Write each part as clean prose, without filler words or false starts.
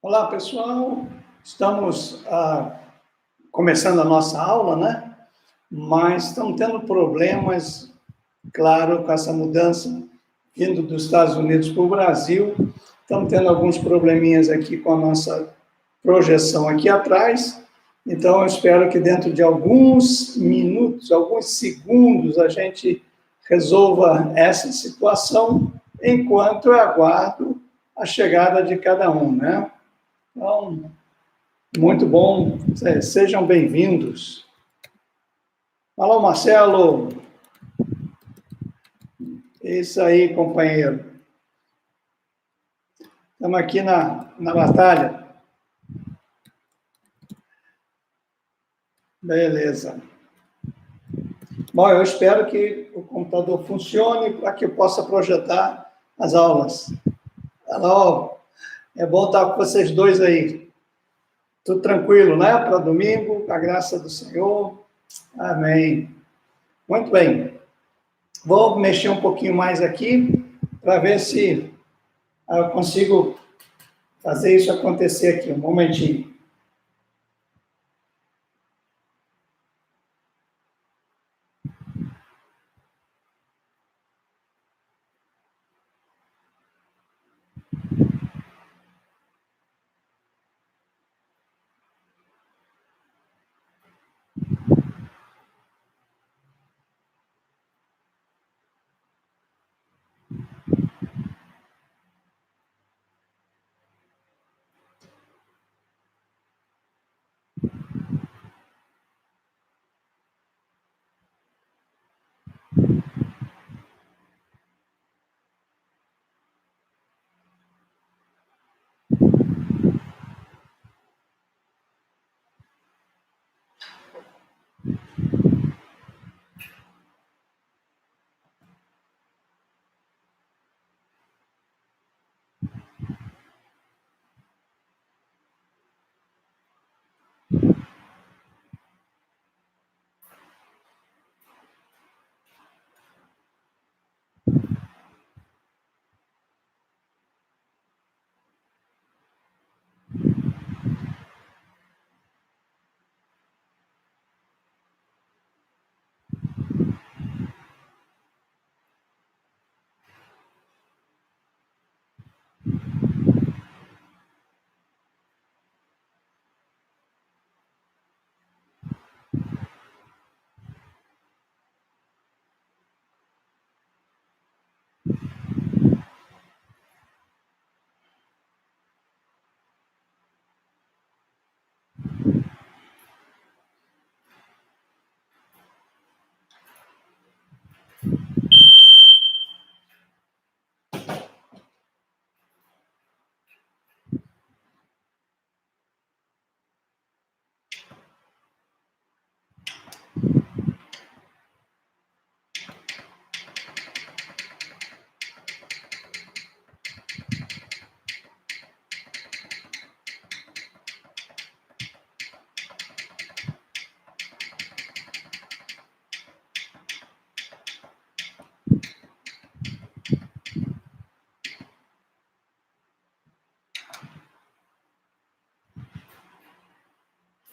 Olá, pessoal. Estamos começando a nossa aula, né? Mas estamos tendo problemas, claro, com essa mudança vindo dos Estados Unidos para o Brasil. Estamos tendo alguns probleminhas aqui com a nossa projeção aqui atrás. Então, eu espero que dentro de alguns minutos, alguns segundos, a gente resolva essa situação, enquanto eu aguardo a chegada de cada um, né? Então, muito bom, sejam bem-vindos. Alô, Marcelo. Isso aí, companheiro. Estamos aqui na batalha. Beleza. Bom, eu espero que o computador funcione para que eu possa projetar as aulas. Alô, é bom estar com vocês dois aí. Tudo tranquilo, né? Para domingo, com a graça do Senhor. Amém. Muito bem. Vou mexer um pouquinho mais aqui para ver se eu consigo fazer isso acontecer aqui. Um momentinho.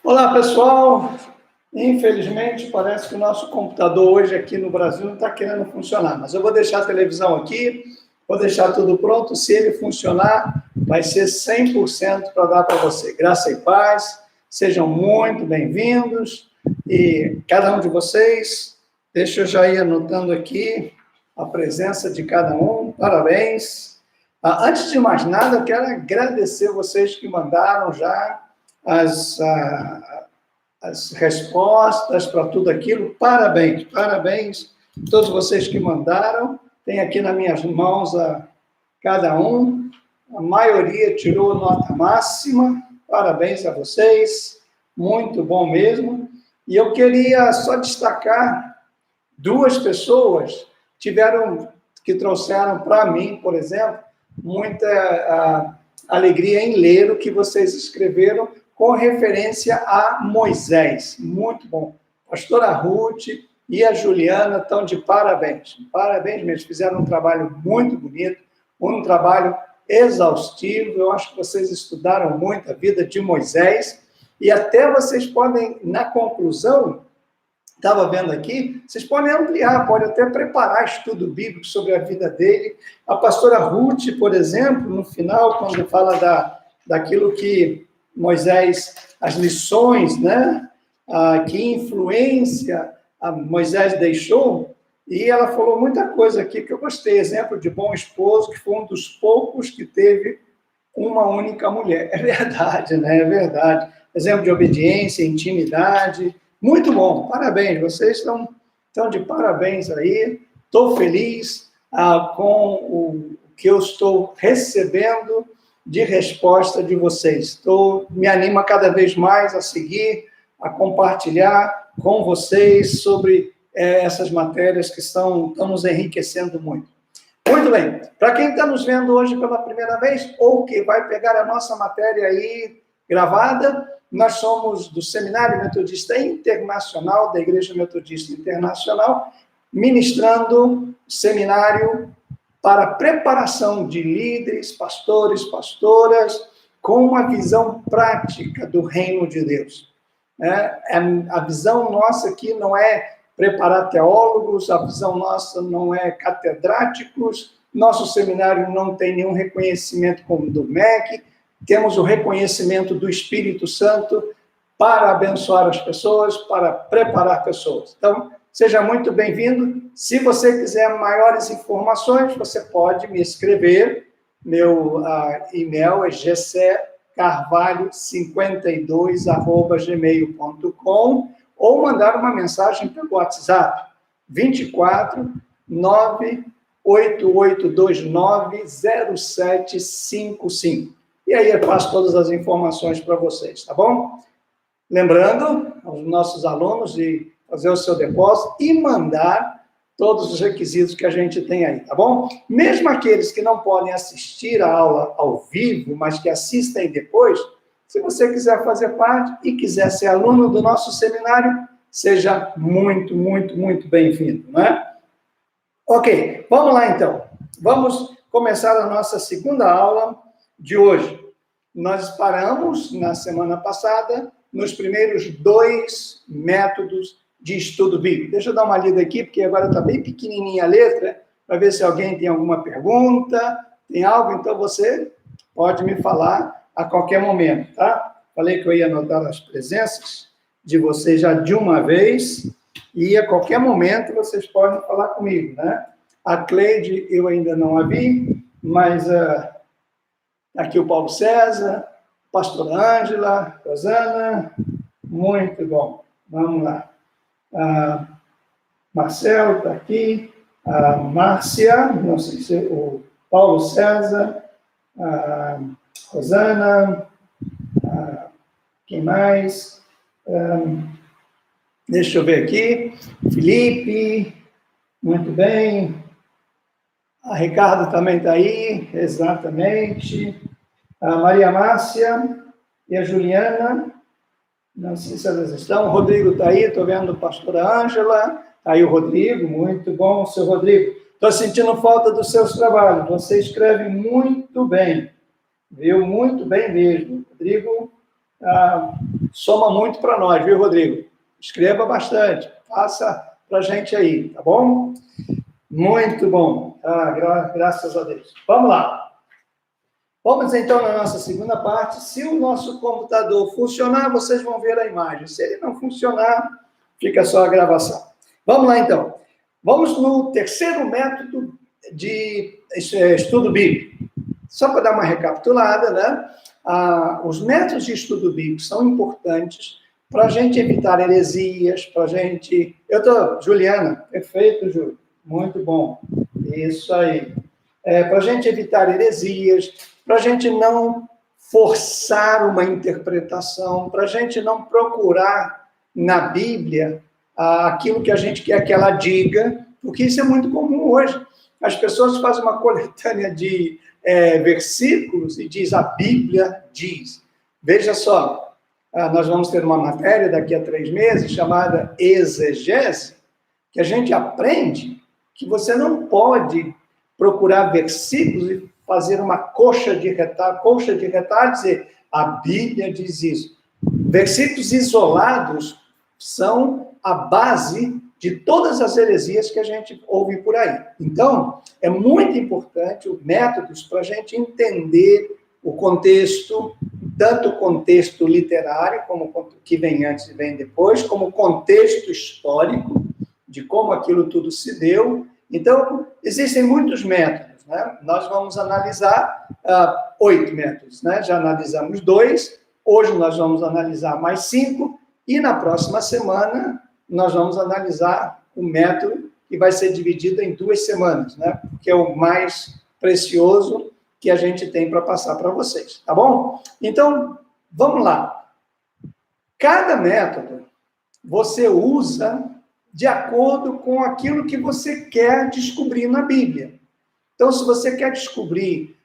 Olá, pessoal. Infelizmente, parece que o nosso computador hoje aqui no Brasil não está querendo funcionar, mas eu vou deixar a televisão aqui, vou deixar tudo pronto. Se ele funcionar, vai ser 100% para dar para você. Graça e paz, sejam muito bem-vindos. E cada um de vocês, deixa eu já ir anotando aqui a presença de cada um. Parabéns. Antes de mais nada, eu quero agradecer vocês que mandaram já as respostas para tudo aquilo. Parabéns, parabéns a todos vocês que mandaram. Tem aqui nas minhas mãos cada um. A maioria tirou nota máxima. Parabéns a vocês. Muito bom mesmo. E eu queria só destacar duas pessoas que trouxeram para mim, por exemplo, muita alegria em ler o que vocês escreveram com referência a Moisés. Muito bom. A pastora Ruth e a Juliana estão de parabéns. Parabéns mesmo. Fizeram um trabalho muito bonito, um trabalho exaustivo. Eu acho que vocês estudaram muito a vida de Moisés, e até vocês podem, na conclusão, estava vendo aqui, vocês podem ampliar, podem até preparar estudo bíblico sobre a vida dele. A pastora Ruth, por exemplo, no final, quando fala daquilo que Moisés, as lições, né, que influência Moisés deixou, e ela falou muita coisa aqui que eu gostei. Exemplo de bom esposo, que foi um dos poucos que teve uma única mulher. É verdade, né? É verdade. Exemplo de obediência, intimidade. Muito bom, parabéns. Vocês estão de parabéns aí. Estou feliz com o que eu estou recebendo de resposta de vocês. Me anima cada vez mais a seguir, a compartilhar com vocês sobre essas matérias que estão nos enriquecendo muito. Muito bem. Para quem está nos vendo hoje pela primeira vez, ou que vai pegar a nossa matéria aí gravada, nós somos do Seminário Metodista Internacional, da Igreja Metodista Internacional, ministrando seminário para preparação de líderes, pastores, pastoras, com uma visão prática do reino de Deus. A visão nossa aqui não é preparar teólogos, a visão nossa não é catedráticos, nosso seminário não tem nenhum reconhecimento como do MEC, temos o reconhecimento do Espírito Santo para abençoar as pessoas, para preparar pessoas. Então, seja muito bem-vindo. Se você quiser maiores informações, você pode me escrever. Meu e-mail é gcarvalho52@gmail.com ou mandar uma mensagem pelo WhatsApp 24 98829 0755. E aí eu passo todas as informações para vocês, tá bom? Lembrando aos nossos alunos de fazer o seu depósito e mandar todos os requisitos que a gente tem aí, tá bom? Mesmo aqueles que não podem assistir a aula ao vivo, mas que assistem depois, se você quiser fazer parte e quiser ser aluno do nosso seminário, seja muito, muito, muito bem-vindo, né? Ok, vamos lá então. Vamos começar a nossa segunda aula de hoje. Nós paramos, na semana passada, nos primeiros 2 métodos de estudo bíblico. Deixa eu dar uma lida aqui, porque agora está bem pequenininha a letra, para ver se alguém tem alguma pergunta, tem algo, então você pode me falar a qualquer momento, tá? Falei que eu ia anotar as presenças de vocês já de uma vez, e a qualquer momento vocês podem falar comigo, né? A Cleide eu ainda não a vi, mas aqui o Paulo César, pastora Ângela, Rosana, muito bom. Vamos lá. Marcelo está aqui, a Márcia, não sei se o Paulo César, a Rosana, quem mais? Deixa eu ver aqui. Felipe, muito bem. A Ricardo também está aí, exatamente. A Maria Márcia e a Juliana, não sei se elas estão. O Rodrigo está aí, estou vendo a pastora Ângela. Está aí o Rodrigo, muito bom, seu Rodrigo. Estou sentindo falta dos seus trabalhos. Você escreve muito bem, viu? Muito bem mesmo. Rodrigo soma muito para nós, viu, Rodrigo? Escreva bastante, faça para a gente aí, tá bom? Muito bom, graças a Deus. Vamos lá. Vamos então na nossa segunda parte. Se o nosso computador funcionar, vocês vão ver a imagem. Se ele não funcionar, fica só a gravação. Vamos lá então. Vamos no terceiro método de estudo bíblico. Só para dar uma recapitulada, né? Os métodos de estudo bíblico são importantes para a gente evitar heresias, para a gente... Juliana, perfeito, Júlio. Muito bom. Isso aí. Para a gente evitar heresias, para a gente não forçar uma interpretação, para a gente não procurar na Bíblia aquilo que a gente quer que ela diga, porque isso é muito comum hoje. As pessoas fazem uma coletânea de versículos e diz, a Bíblia diz. Veja só, nós vamos ter uma matéria daqui a 3 meses chamada exegese, que a gente aprende que você não pode procurar versículos e fazer uma coxa de retalho, dizer, a Bíblia diz isso. Versículos isolados são a base de todas as heresias que a gente ouve por aí. Então, é muito importante os métodos para a gente entender o contexto, tanto o contexto literário, como o que vem antes e vem depois, como o contexto histórico, de como aquilo tudo se deu. Então, existem muitos métodos, né? Nós vamos analisar 8 métodos, né? Já analisamos 2, hoje nós vamos analisar mais 5, e na próxima semana nós vamos analisar o método que vai ser dividido em 2 semanas, né? Que é o mais precioso que a gente tem para passar para vocês, tá bom? Então, vamos lá. Cada método você usa de acordo com aquilo que você quer descobrir na Bíblia. Então, se você quer descobrir,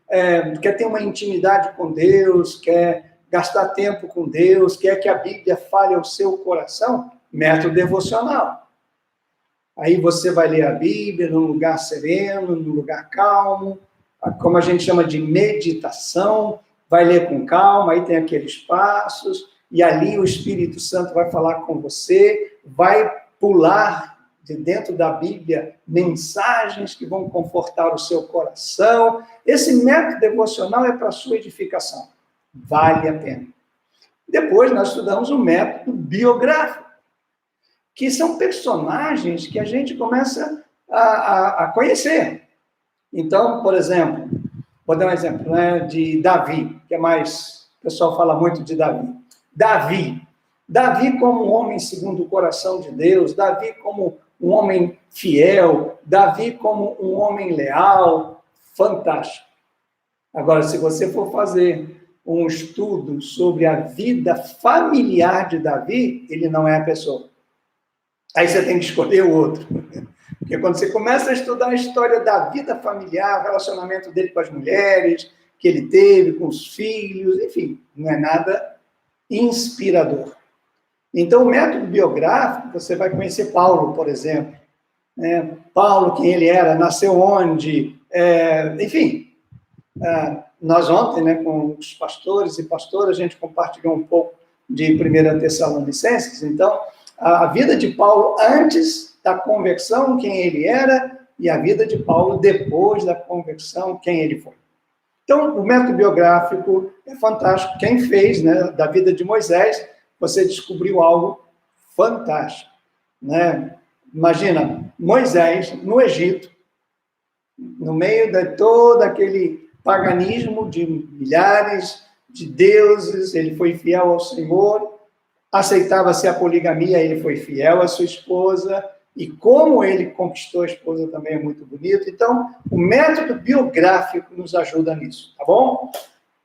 quer ter uma intimidade com Deus, quer gastar tempo com Deus, quer que a Bíblia fale ao seu coração, método devocional. Aí você vai ler a Bíblia num lugar sereno, num lugar calmo, como a gente chama de meditação, vai ler com calma, aí tem aqueles passos, e ali o Espírito Santo vai falar com você, vai pular de dentro da Bíblia mensagens que vão confortar o seu coração. Esse método devocional é para a sua edificação. Vale a pena. Depois nós estudamos o método biográfico, que são personagens que a gente começa a conhecer. Então, por exemplo, vou dar um exemplo, né, de Davi, que é mais, o pessoal fala muito de Davi. Davi como um homem segundo o coração de Deus, Davi como um homem fiel, Davi como um homem leal, fantástico. Agora, se você for fazer um estudo sobre a vida familiar de Davi, ele não é a pessoa. Aí você tem que escolher o outro. Porque quando você começa a estudar a história da vida familiar, o relacionamento dele com as mulheres, que ele teve com os filhos, enfim, não é nada inspirador. Então, o método biográfico, você vai conhecer Paulo, por exemplo. Né? Paulo, quem ele era, nasceu onde, enfim. Nós ontem, né, com os pastores e pastoras, a gente compartilhou um pouco de 1 Tessalonicenses. Então, a vida de Paulo antes da conversão, quem ele era, e a vida de Paulo depois da conversão, quem ele foi. Então, o método biográfico é fantástico. Quem fez, né, da vida de Moisés, você descobriu algo fantástico. Né? Imagina, Moisés, no Egito, no meio de todo aquele paganismo de milhares de deuses, ele foi fiel ao Senhor, aceitava-se a poligamia, ele foi fiel à sua esposa, e como ele conquistou a esposa também é muito bonito. Então, o método biográfico nos ajuda nisso, tá bom?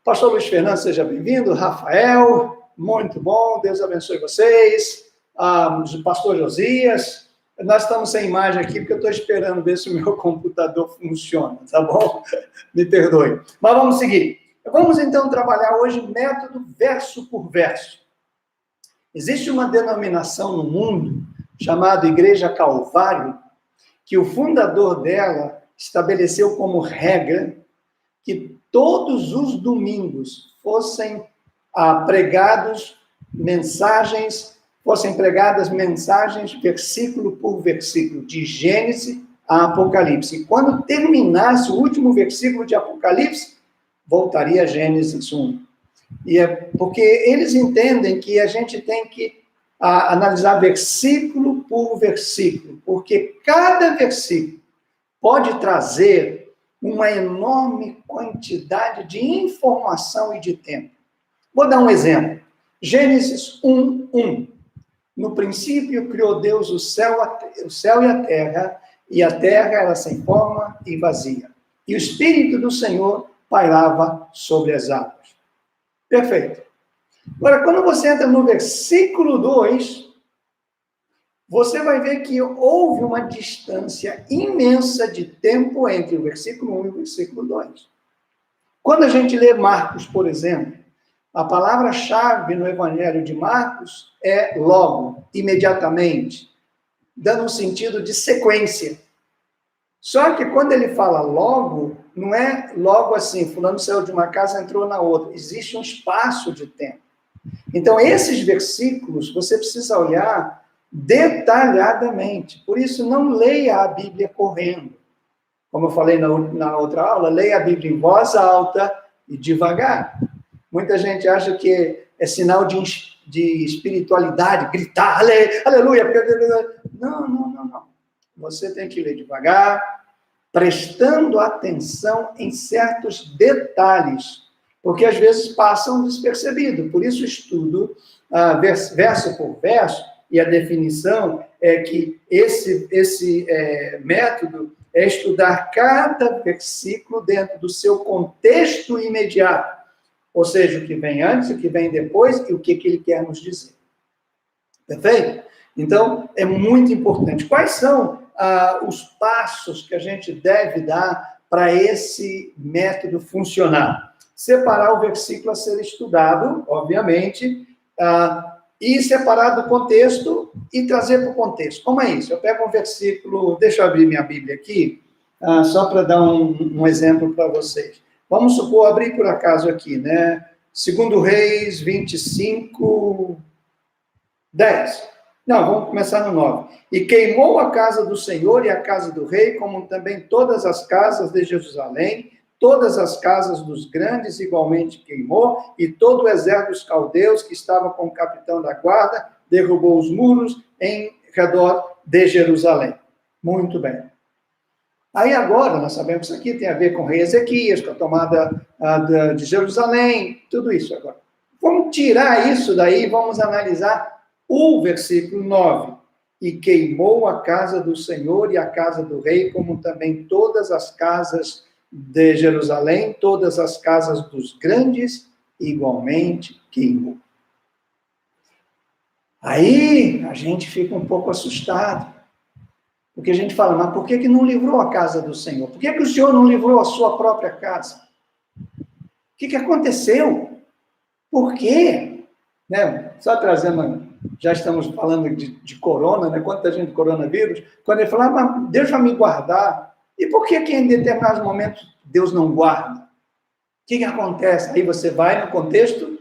Pastor Luiz Fernando, seja bem-vindo. Rafael, muito bom, Deus abençoe vocês. O pastor Josias, nós estamos sem imagem aqui, porque eu estou esperando ver se o meu computador funciona, tá bom? Me perdoe. Mas vamos seguir. Vamos, então, trabalhar hoje método verso por verso. Existe uma denominação no mundo chamada Igreja Calvário, que o fundador dela estabeleceu como regra que todos os domingos fossem pregadas mensagens, versículo por versículo, de Gênesis a Apocalipse. E quando terminasse o último versículo de Apocalipse, voltaria a Gênesis 1. E é porque eles entendem que a gente tem que analisar versículo por versículo, porque cada versículo pode trazer uma enorme quantidade de informação e de tempo. Vou dar um exemplo. Gênesis 1:1. No princípio criou Deus o céu e a terra era sem forma e vazia. E o Espírito do Senhor pairava sobre as águas. Perfeito. Agora, quando você entra no versículo 2, você vai ver que houve uma distância imensa de tempo entre o versículo 1 e o versículo 2. Quando a gente lê Marcos, por exemplo, a palavra-chave no Evangelho de Marcos é logo, imediatamente, dando um sentido de sequência. Só que quando ele fala logo, não é logo assim, fulano saiu de uma casa, entrou na outra. Existe um espaço de tempo. Então, esses versículos, você precisa olhar detalhadamente. Por isso, não leia a Bíblia correndo. Como eu falei na outra aula, leia a Bíblia em voz alta e devagar. Muita gente acha que é sinal de espiritualidade, gritar, aleluia. Não. Você tem que ler devagar, prestando atenção em certos detalhes, porque às vezes passam despercebido. Por isso, o estudo, verso por verso, e a definição é que esse método é estudar cada versículo dentro do seu contexto imediato. Ou seja, o que vem antes, o que vem depois e o que ele quer nos dizer. Perfeito? Então, é muito importante. Quais são os passos que a gente deve dar para esse método funcionar? Separar o versículo a ser estudado, obviamente, e separar do contexto e trazer para o contexto. Como é isso? Eu pego um versículo, deixa eu abrir minha Bíblia aqui, só para dar um exemplo para vocês. Vamos supor, abrir por acaso aqui, né? 2 Reis 25, 10. Não, vamos começar no 9. E queimou a casa do Senhor e a casa do rei, como também todas as casas de Jerusalém, todas as casas dos grandes igualmente queimou, e todo o exército dos caldeus que estava com o capitão da guarda, derrubou os muros em redor de Jerusalém. Muito bem. Aí agora, nós sabemos que isso aqui tem a ver com o rei Ezequias, com a tomada de Jerusalém, tudo isso agora. Vamos tirar isso daí e vamos analisar o versículo 9. E queimou a casa do Senhor e a casa do rei, como também todas as casas de Jerusalém, todas as casas dos grandes, igualmente queimou. Aí a gente fica um pouco assustado. Porque a gente fala, mas por que não livrou a casa do Senhor? Por que o Senhor não livrou a sua própria casa? O que aconteceu? Por quê? Né? Só trazendo, já estamos falando de corona, né? Quanta gente de coronavírus, quando ele fala, mas Deus vai me guardar. E por que em determinados momentos Deus não guarda? O que acontece? Aí você vai no contexto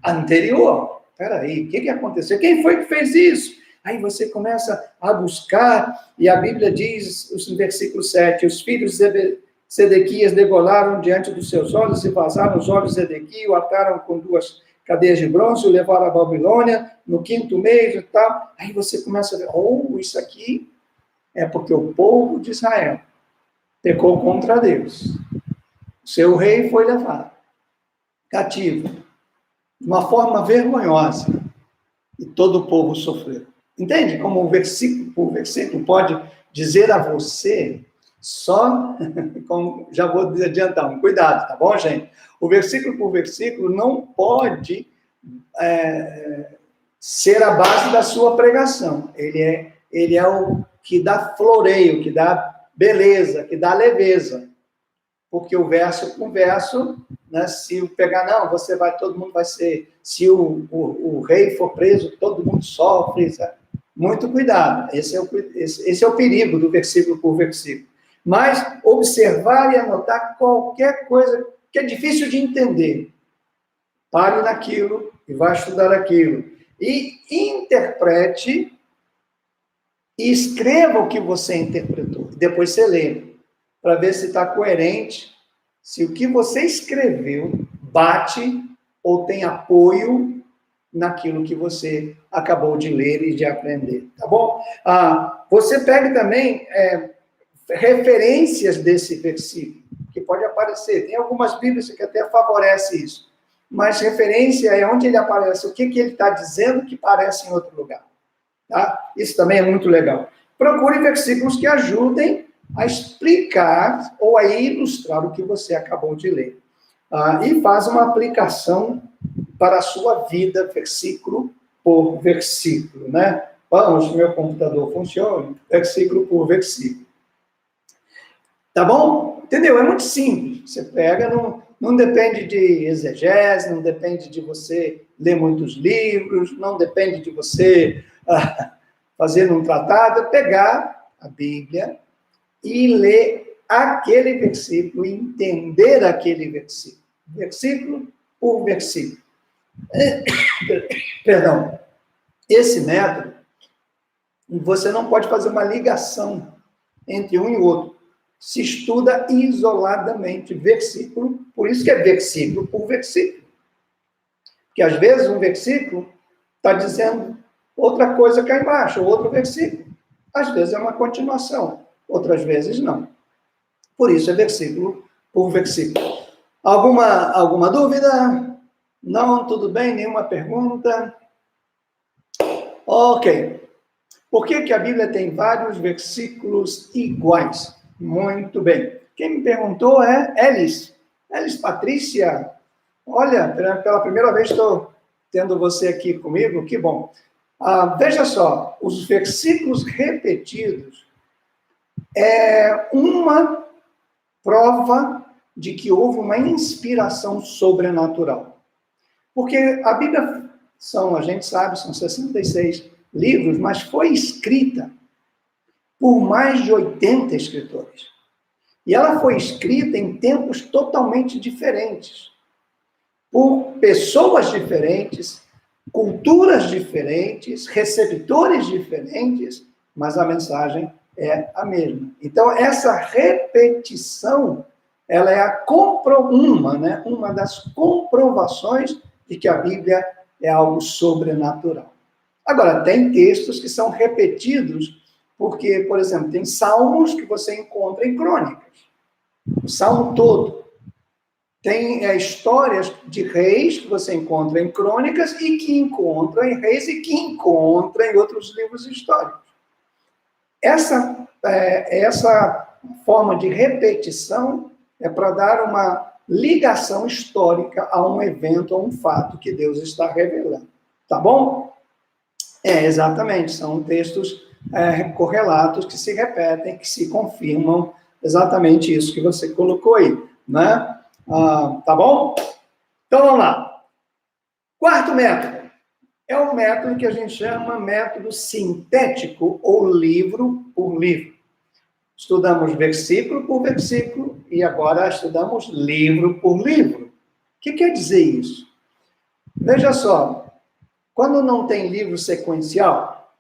anterior. Espera aí, o que aconteceu? Quem foi que fez isso? Aí você começa a buscar, e a Bíblia diz, no versículo 7, os filhos de Sedequias degolaram diante dos seus olhos e vazaram os olhos de Sedequias, o ataram com 2 cadeias de bronze, o levaram à Babilônia, no 5º mês e tal. Aí você começa a ver, isso aqui é porque o povo de Israel pecou contra Deus. O seu rei foi levado cativo, de uma forma vergonhosa, e todo o povo sofreu. Entende como o versículo por versículo pode dizer a você, só, como já vou adiantar, um cuidado, tá bom, gente? O versículo por versículo não pode ser a base da sua pregação. Ele é o que dá floreio, que dá beleza, que dá leveza. Porque o verso com verso, né, se pegar, não, todo mundo vai ser, se o rei for preso, todo mundo sofre, sabe? Muito cuidado, esse é o perigo do versículo por versículo. Mas observar e anotar qualquer coisa que é difícil de entender. Pare naquilo e vá estudar aquilo. E interprete e escreva o que você interpretou. Depois você lê, para ver se está coerente, se o que você escreveu bate ou tem apoio naquilo que você acabou de ler e de aprender, tá bom? Você pega também referências desse versículo, que pode aparecer. Tem algumas Bíblias que até favorecem isso. Mas referência é onde ele aparece, o que ele está dizendo que parece em outro lugar. Tá? Isso também é muito legal. Procure versículos que ajudem a explicar ou a ilustrar o que você acabou de ler. E faz uma aplicação para a sua vida, versículo por versículo, né? Vamos, meu computador funciona, versículo por versículo. Tá bom? Entendeu? É muito simples. Você pega, não depende de exegese, não depende de você ler muitos livros, não depende de você fazer um tratado, é pegar a Bíblia e ler aquele versículo, entender aquele versículo por versículo. Perdão. Esse método, você não pode fazer uma ligação entre um e outro. Se estuda isoladamente, versículo, por isso que é versículo por versículo. Porque às vezes um versículo está dizendo outra coisa cá embaixo, outro versículo. Às vezes é uma continuação, outras vezes não. Por isso é versículo por versículo. Alguma dúvida? Não? Tudo bem? Nenhuma pergunta? Ok. Por que a Bíblia tem vários versículos iguais? Muito bem. Quem me perguntou é Elis. Elis Patrícia. Olha, pela primeira vez estou tendo você aqui comigo, que bom. Veja só, os versículos repetidos é uma prova de que houve uma inspiração sobrenatural. Porque a Bíblia a gente sabe, são 66 livros, mas foi escrita por mais de 80 escritores. E ela foi escrita em tempos totalmente diferentes, por pessoas diferentes, culturas diferentes, receptores diferentes, mas a mensagem é a mesma. Então, essa repetição, ela é uma das comprovações de que a Bíblia é algo sobrenatural. Agora, tem textos que são repetidos, porque, por exemplo, tem salmos que você encontra em crônicas. O salmo todo. Tem histórias de reis que você encontra em crônicas e que encontra em reis e que encontra em outros livros históricos. Essa forma de repetição é para dar uma ligação histórica a um evento, a um fato que Deus está revelando. Tá bom? Exatamente. São textos correlatos que se repetem, que se confirmam exatamente isso que você colocou aí, né? Tá bom? Então, vamos lá. Quarto método. É um método que a gente chama método sintético ou livro por livro. Estudamos versículo por versículo e agora estudamos livro por livro. O que quer dizer isso? Veja só, quando não tem livro sequencial,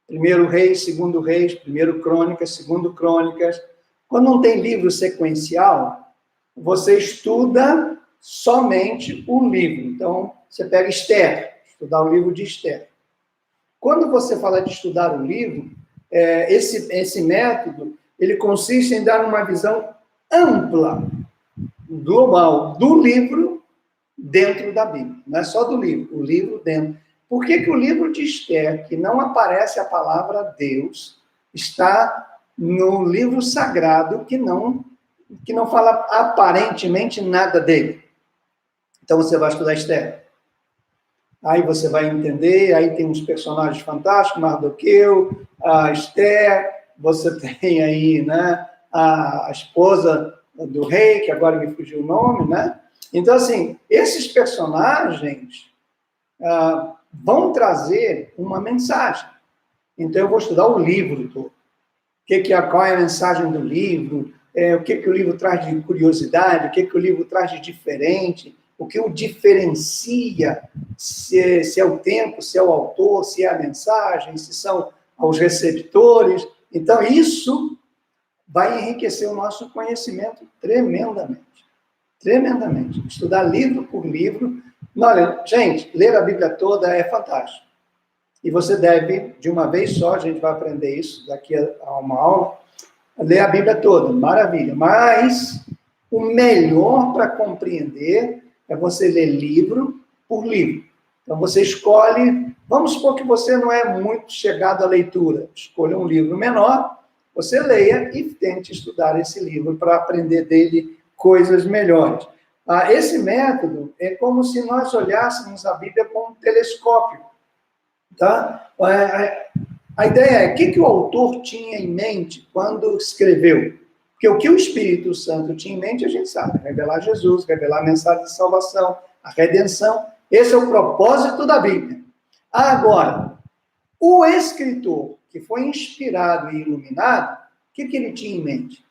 primeiro Reis, segundo Reis, primeiro Crônicas, segundo Crônicas, quando não tem livro sequencial, você estuda somente o livro. Então, você pega Esther, estudar o livro de Esther. Quando você fala de estudar o livro, esse método, ele consiste em dar uma visão ampla, global, do livro dentro da Bíblia. Não é só do livro, o livro dentro. Por que o livro de Esther, que não aparece a palavra Deus, está no livro sagrado que não fala aparentemente nada dele? Então, você vai estudar Esther. Aí você vai entender, aí tem uns personagens fantásticos, Mardoqueu, a Esther, você tem aí, né, a esposa do rei, que agora me fugiu o nome, né? Então, assim, esses personagens vão trazer uma mensagem. Então, eu vou estudar o livro todo. Qual é a mensagem do livro? O que o livro traz de curiosidade? O que o livro traz de diferente? O que o diferencia? Se é o tempo, se é o autor, se é a mensagem, se são os receptores. Então, isso vai enriquecer o nosso conhecimento tremendamente. Tremendamente. Estudar livro por livro. Olha, gente, ler a Bíblia toda é fantástico. E você deve, de uma vez só, a gente vai aprender isso daqui a uma aula, ler a Bíblia toda, maravilha. Mas o melhor para compreender é você ler livro por livro. Então, você escolhe, vamos supor que você não é muito chegado à leitura, escolha um livro menor, você leia e tente estudar esse livro para aprender dele coisas melhores. Esse método é como se nós olhássemos a Bíblia com um telescópio. Tá? A ideia é, o que o autor tinha em mente quando escreveu? Porque o que o Espírito Santo tinha em mente, a gente sabe, revelar Jesus, revelar a mensagem de salvação, a redenção. Esse é o propósito da Bíblia. Agora, o escritor que foi inspirado e iluminado, o que ele tinha em mente?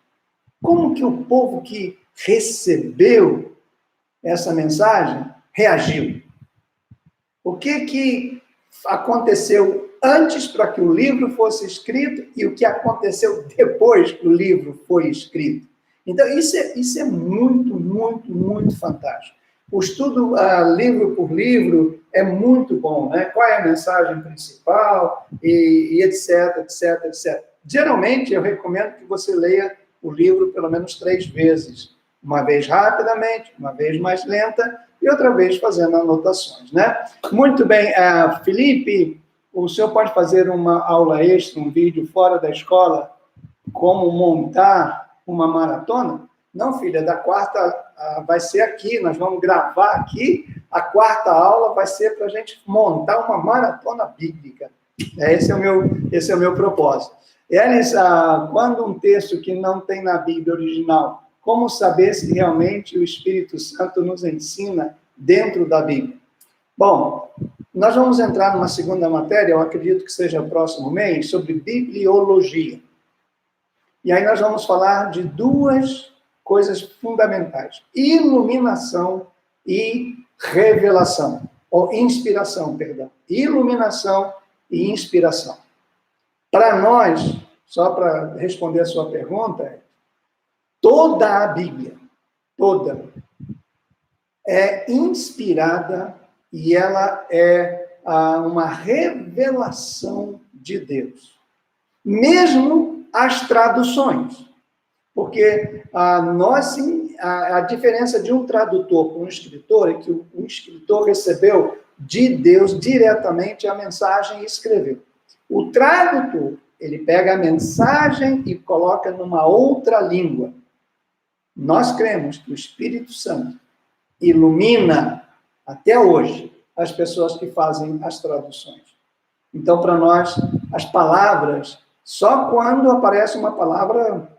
Como que o povo que recebeu essa mensagem reagiu? O que aconteceu antes para que o livro fosse escrito e o que aconteceu depois que o livro foi escrito? Então, isso é muito, muito, muito fantástico. O estudo livro por livro é muito bom, né? Qual é a mensagem principal e etc, etc, etc. Geralmente, eu recomendo que você leia o livro pelo menos 3 vezes. Uma vez rapidamente, uma vez mais lenta e outra vez fazendo anotações, né? Muito bem, Felipe, o senhor pode fazer uma aula extra, um vídeo fora da escola, como montar uma maratona? Não, filha, da quarta vai ser aqui, nós vamos gravar aqui, a quarta aula vai ser para a gente montar uma maratona bíblica. Esse é o meu propósito. Elis, quando um texto que não tem na Bíblia original, como saber se realmente o Espírito Santo nos ensina dentro da Bíblia? Bom, nós vamos entrar numa segunda matéria, eu acredito que seja o próximo mês, sobre bibliologia. E aí nós vamos falar de 2 coisas fundamentais: iluminação e revelação, ou inspiração, perdão. Iluminação e inspiração. Para nós, só para responder a sua pergunta, toda a Bíblia, toda, é inspirada e ela é uma revelação de Deus. Mesmo as traduções. Porque a diferença de um tradutor para um escritor é que o escritor recebeu de Deus diretamente a mensagem e escreveu. O tradutor, ele pega a mensagem e coloca numa outra língua. Nós cremos que o Espírito Santo ilumina, até hoje, as pessoas que fazem as traduções. Então, para nós, as palavras, só quando aparece uma palavra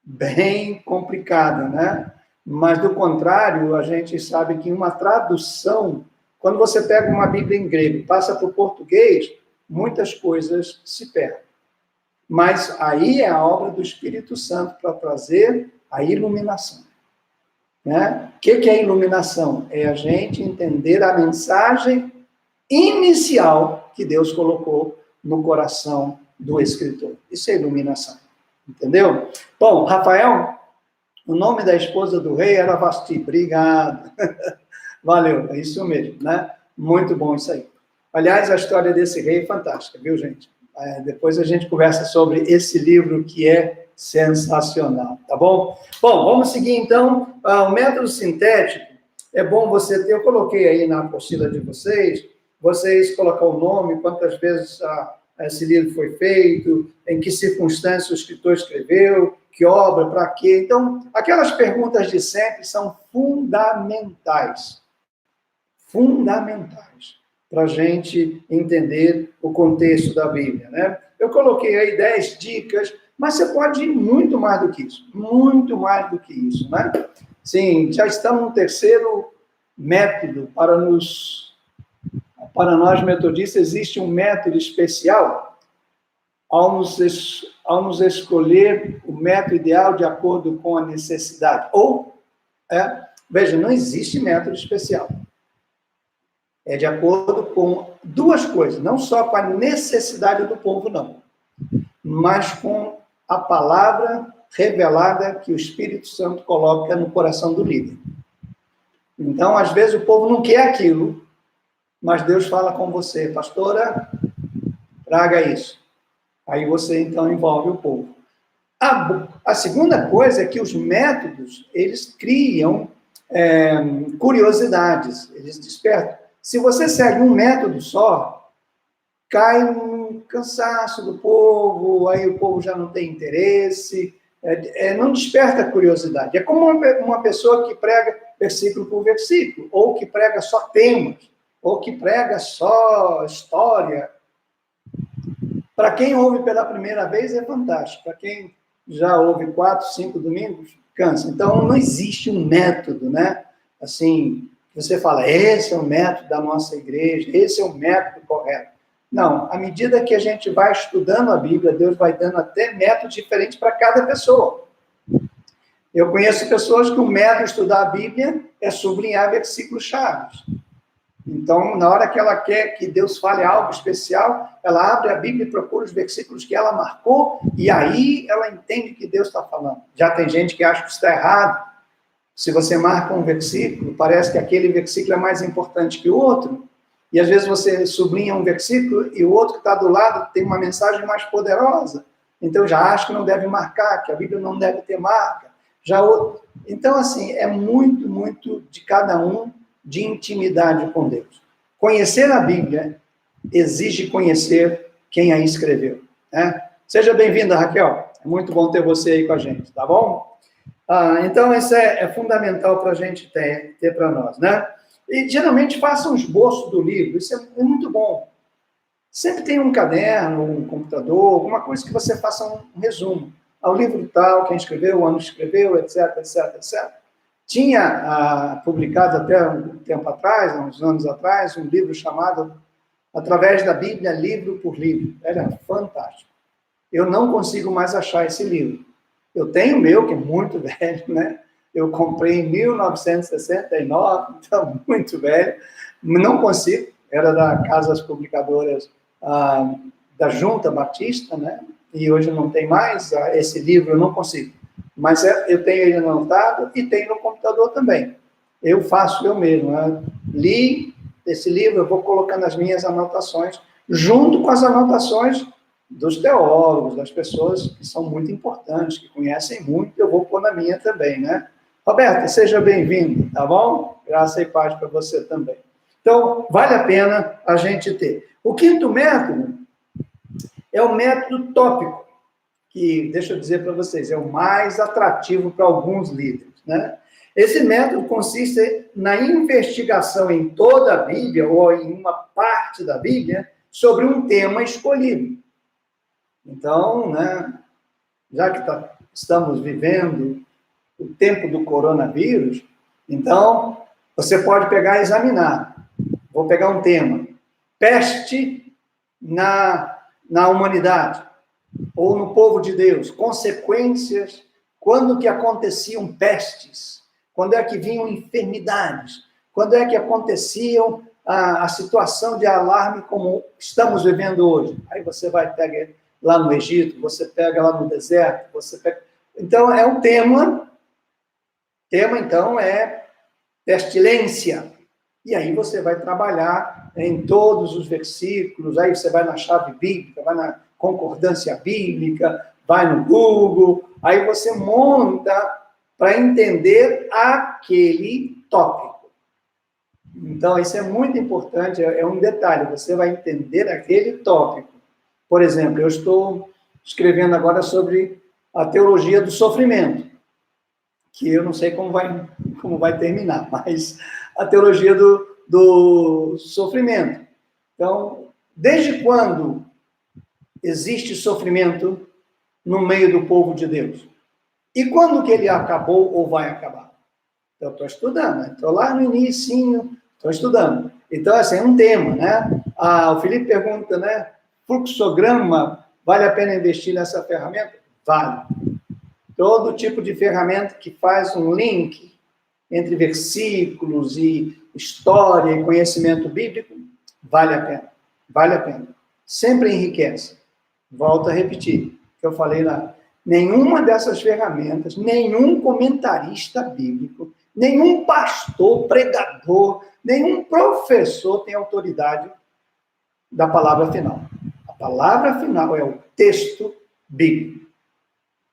bem complicada, né? Mas, do contrário, a gente sabe que uma tradução, quando você pega uma Bíblia em grego e passa para o português, muitas coisas se perdem. Mas aí é a obra do Espírito Santo para trazer a iluminação. Né? O que é iluminação? É a gente entender a mensagem inicial que Deus colocou no coração do escritor. Isso é iluminação. Entendeu? Bom, Rafael, o nome da esposa do rei era Vasti. Obrigado. Valeu, é isso mesmo, né? Muito bom isso aí. Aliás, a história desse rei é fantástica, viu, gente? Depois a gente conversa sobre esse livro que é sensacional, tá bom? Bom, vamos seguir então. O método sintético, é bom você ter, eu coloquei aí na apostila de vocês colocar o nome, quantas vezes esse livro foi feito, em que circunstâncias o escritor escreveu, que obra, para quê. Então, aquelas perguntas de sempre são fundamentais. Fundamentais para a gente entender o contexto da Bíblia, né? Eu coloquei aí 10 dicas, mas você pode ir muito mais do que isso. Muito mais do que isso, né? Sim, já estamos no 3º método para nós metodistas, existe um método especial ao nos escolher o método ideal de acordo com a necessidade. Veja, não existe método especial. É de acordo com 2 coisas, não só com a necessidade do povo, não, mas com a palavra revelada que o Espírito Santo coloca no coração do líder. Então, às vezes, o povo não quer aquilo, mas Deus fala com você, pastora, traga isso. Aí você, então, envolve o povo. A segunda coisa é que os métodos, eles criam curiosidades, eles despertam. Se você segue um método só, cai um cansaço do povo, aí o povo já não tem interesse, não desperta curiosidade. É como uma pessoa que prega versículo por versículo, ou que prega só temas, ou que prega só história. Para quem ouve pela primeira vez, é fantástico. Para quem já ouve 4, 5 domingos, cansa. Então, não existe um método, né? Assim, você fala, esse é o método da nossa igreja, esse é o método correto. Não, à medida que a gente vai estudando a Bíblia, Deus vai dando até métodos diferentes para cada pessoa. Eu conheço pessoas que o método de estudar a Bíblia é sublinhar versículos-chave. Então, na hora que ela quer que Deus fale algo especial, ela abre a Bíblia e procura os versículos que ela marcou, e aí ela entende que Deus está falando. Já tem gente que acha que está errado. Se você marca um versículo, parece que aquele versículo é mais importante que o outro, e às vezes você sublinha um versículo e o outro que está do lado tem uma mensagem mais poderosa. Então, já acho que não deve marcar, que a Bíblia não deve ter marca. Então, assim, é muito, muito de cada um, de intimidade com Deus. Conhecer a Bíblia exige conhecer quem a escreveu, né? Seja bem-vinda, Raquel. É muito bom ter você aí com a gente, tá bom? Então, isso é fundamental para a gente ter para nós, né? E, geralmente, faça um esboço do livro. Isso é muito bom. Sempre tem um caderno, um computador, alguma coisa que você faça um resumo. Ao livro tal, quem escreveu, o ano que escreveu, etc, etc, etc. Tinha publicado até um tempo atrás, uns anos atrás, um livro chamado Através da Bíblia, Livro por Livro. Era fantástico. Eu não consigo mais achar esse livro. Eu tenho o meu, que é muito velho, né? Eu comprei em 1969, então muito velho. Não consigo. Era da Casas Publicadoras da Junta Batista, né? E hoje não tem mais esse livro, eu não consigo. Mas eu tenho ele anotado e tenho no computador também. Eu faço eu mesmo, né? Li esse livro, eu vou colocando as minhas anotações, junto com as anotações dos teólogos, das pessoas que são muito importantes, que conhecem muito, eu vou pôr na minha também, né? Roberta, seja bem-vindo, tá bom? Graça e paz para você também. Então, vale a pena a gente ter. O quinto método é o método tópico, que, deixa eu dizer para vocês, é o mais atrativo para alguns líderes, né? Esse método consiste na investigação em toda a Bíblia, ou em uma parte da Bíblia, sobre um tema escolhido. Então, né, já que estamos vivendo o tempo do coronavírus, então, você pode pegar e examinar. Vou pegar um tema. Peste na humanidade, ou no povo de Deus. Consequências, quando que aconteciam pestes? Quando é que vinham enfermidades? Quando é que aconteciam a situação de alarme como estamos vivendo hoje? Aí você vai pegar lá no Egito, você pega lá no deserto, você pega... Então, é um tema. Tema, então, é pestilência. E aí você vai trabalhar em todos os versículos, aí você vai na chave bíblica, vai na concordância bíblica, vai no Google, aí você monta para entender aquele tópico. Então, isso é muito importante, é um detalhe, você vai entender aquele tópico. Por exemplo, eu estou escrevendo agora sobre a teologia do sofrimento, que eu não sei como vai terminar, mas a teologia do sofrimento. Então, desde quando existe sofrimento no meio do povo de Deus? E quando que ele acabou ou vai acabar? Eu estou estudando, estou lá no início, estou estudando. Então, assim, é um tema, né? O Felipe pergunta, né? Fluxograma, vale a pena investir nessa ferramenta? Vale. Todo tipo de ferramenta que faz um link entre versículos e história e conhecimento bíblico, vale a pena. Vale a pena. Sempre enriquece. Volto a repetir o que eu falei lá. Nenhuma dessas ferramentas, nenhum comentarista bíblico, nenhum pastor, pregador, nenhum professor tem autoridade da palavra final. A palavra final é o texto bíblico.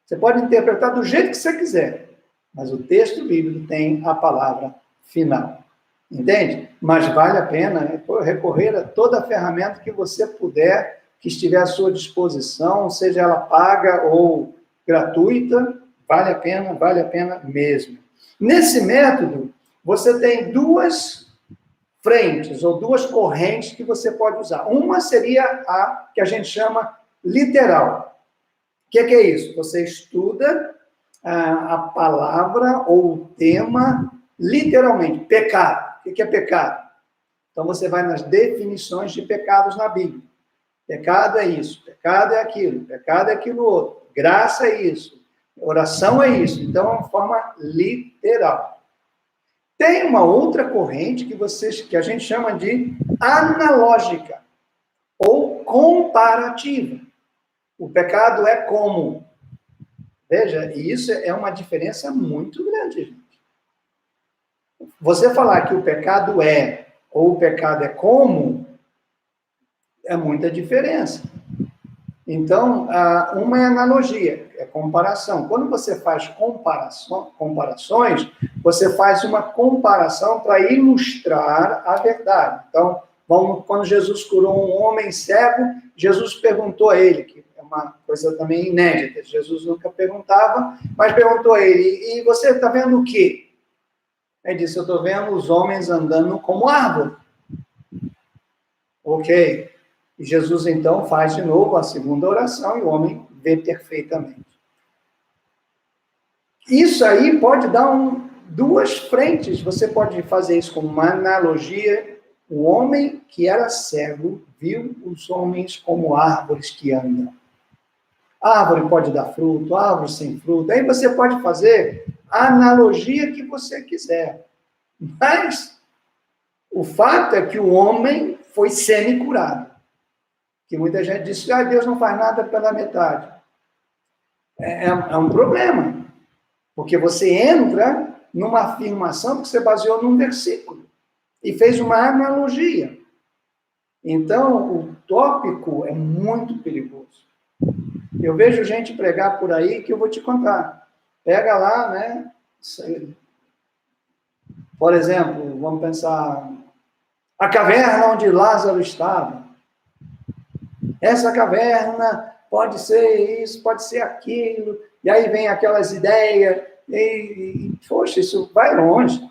Você pode interpretar do jeito que você quiser, mas o texto bíblico tem a palavra final. Entende? Mas vale a pena recorrer a toda a ferramenta que você puder, que estiver à sua disposição, seja ela paga ou gratuita, vale a pena mesmo. Nesse método, você tem duas frentes, ou duas correntes que você pode usar. Uma seria a que a gente chama literal. O que é isso? Você estuda a palavra ou o tema literalmente. Pecado. O que é pecado? Então, você vai nas definições de pecados na Bíblia. Pecado é isso, pecado é aquilo outro. Graça é isso, oração é isso. Então, é uma forma literal. Tem uma outra corrente que a gente chama de analógica ou comparativa. O pecado é como. Veja, e isso é uma diferença muito grande, gente. Você falar que o pecado é ou o pecado é como, é muita diferença. Então, uma é analogia, é comparação. Quando você faz comparações, você faz uma comparação para ilustrar a verdade. Então, quando Jesus curou um homem cego, Jesus perguntou a ele, que é uma coisa também inédita, Jesus nunca perguntava, mas perguntou a ele, e você está vendo o quê? Ele disse, eu estou vendo os homens andando como árvore. Ok. E Jesus, então, faz de novo a segunda oração e o homem vê perfeitamente. Isso aí pode dar duas frentes. Você pode fazer isso como uma analogia. O homem que era cego viu os homens como árvores que andam. A árvore pode dar fruto, árvore sem fruto. Aí você pode fazer a analogia que você quiser. Mas o fato é que o homem foi semi-curado. Que muita gente diz, Deus não faz nada pela metade. É um problema. Porque você entra numa afirmação que você baseou num versículo. E fez uma analogia. Então, o tópico é muito perigoso. Eu vejo gente pregar por aí que eu vou te contar. Pega lá, né? Por exemplo, vamos pensar... A caverna onde Lázaro estava. Essa caverna pode ser isso, pode ser aquilo, e aí vem aquelas ideias, poxa, isso vai longe.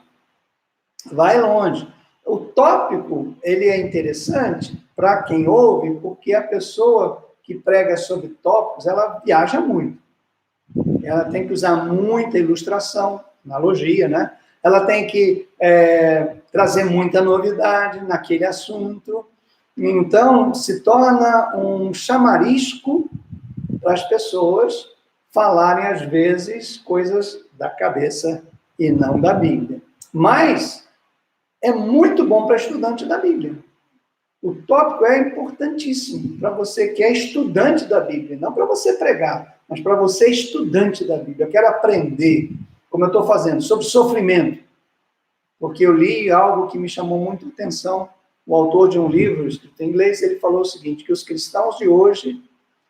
Vai longe. O tópico, ele é interessante para quem ouve, porque a pessoa que prega sobre tópicos, ela viaja muito. Ela tem que usar muita ilustração, analogia, né? Ela tem que trazer muita novidade naquele assunto. Então, se torna um chamarisco para as pessoas falarem, às vezes, coisas da cabeça e não da Bíblia. Mas é muito bom para estudante da Bíblia. O tópico é importantíssimo para você que é estudante da Bíblia, não para você pregar, mas para você estudante da Bíblia. Eu quero aprender, como eu estou fazendo, sobre sofrimento, porque eu li algo que me chamou muito a atenção. O autor de um livro escrito em inglês, ele falou o seguinte, que os cristãos de hoje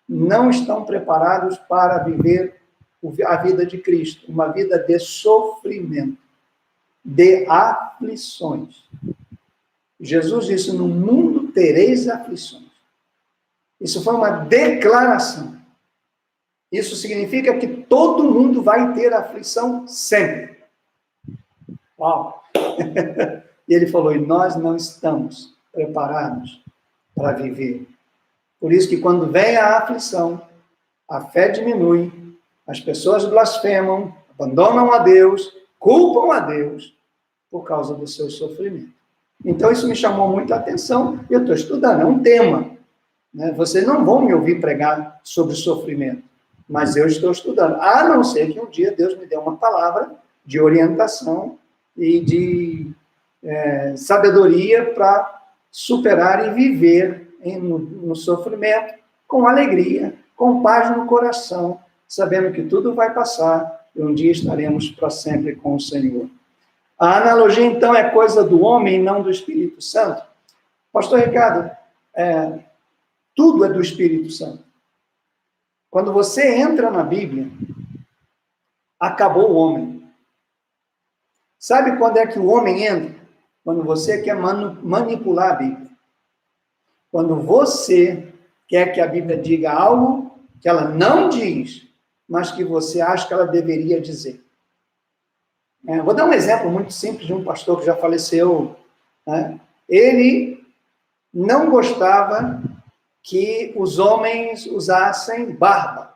não estão preparados para viver a vida de Cristo, uma vida de sofrimento, de aflições. Jesus disse, no mundo tereis aflições. Isso foi uma declaração. Isso significa que todo mundo vai ter aflição sempre. Uau! E ele falou, e nós não estamos preparados para viver. Por isso que quando vem a aflição, a fé diminui, as pessoas blasfemam, abandonam a Deus, culpam a Deus por causa do seu sofrimento. Então isso me chamou muita atenção, eu estou estudando, é um tema. Né? Vocês não vão me ouvir pregar sobre sofrimento, mas eu estou estudando, a não ser que um dia Deus me dê uma palavra de orientação e de sabedoria para superar e viver no sofrimento com alegria, com paz no coração, sabendo que tudo vai passar e um dia estaremos para sempre com o Senhor. A analogia, então, é coisa do homem e não do Espírito Santo. Pastor Ricardo, tudo é do Espírito Santo. Quando você entra na Bíblia, acabou o homem. Sabe quando é que o homem entra? Quando você quer manipular a Bíblia. Quando você quer que a Bíblia diga algo que ela não diz, mas que você acha que ela deveria dizer. Vou dar um exemplo muito simples de um pastor que já faleceu. Né? Ele não gostava que os homens usassem barba.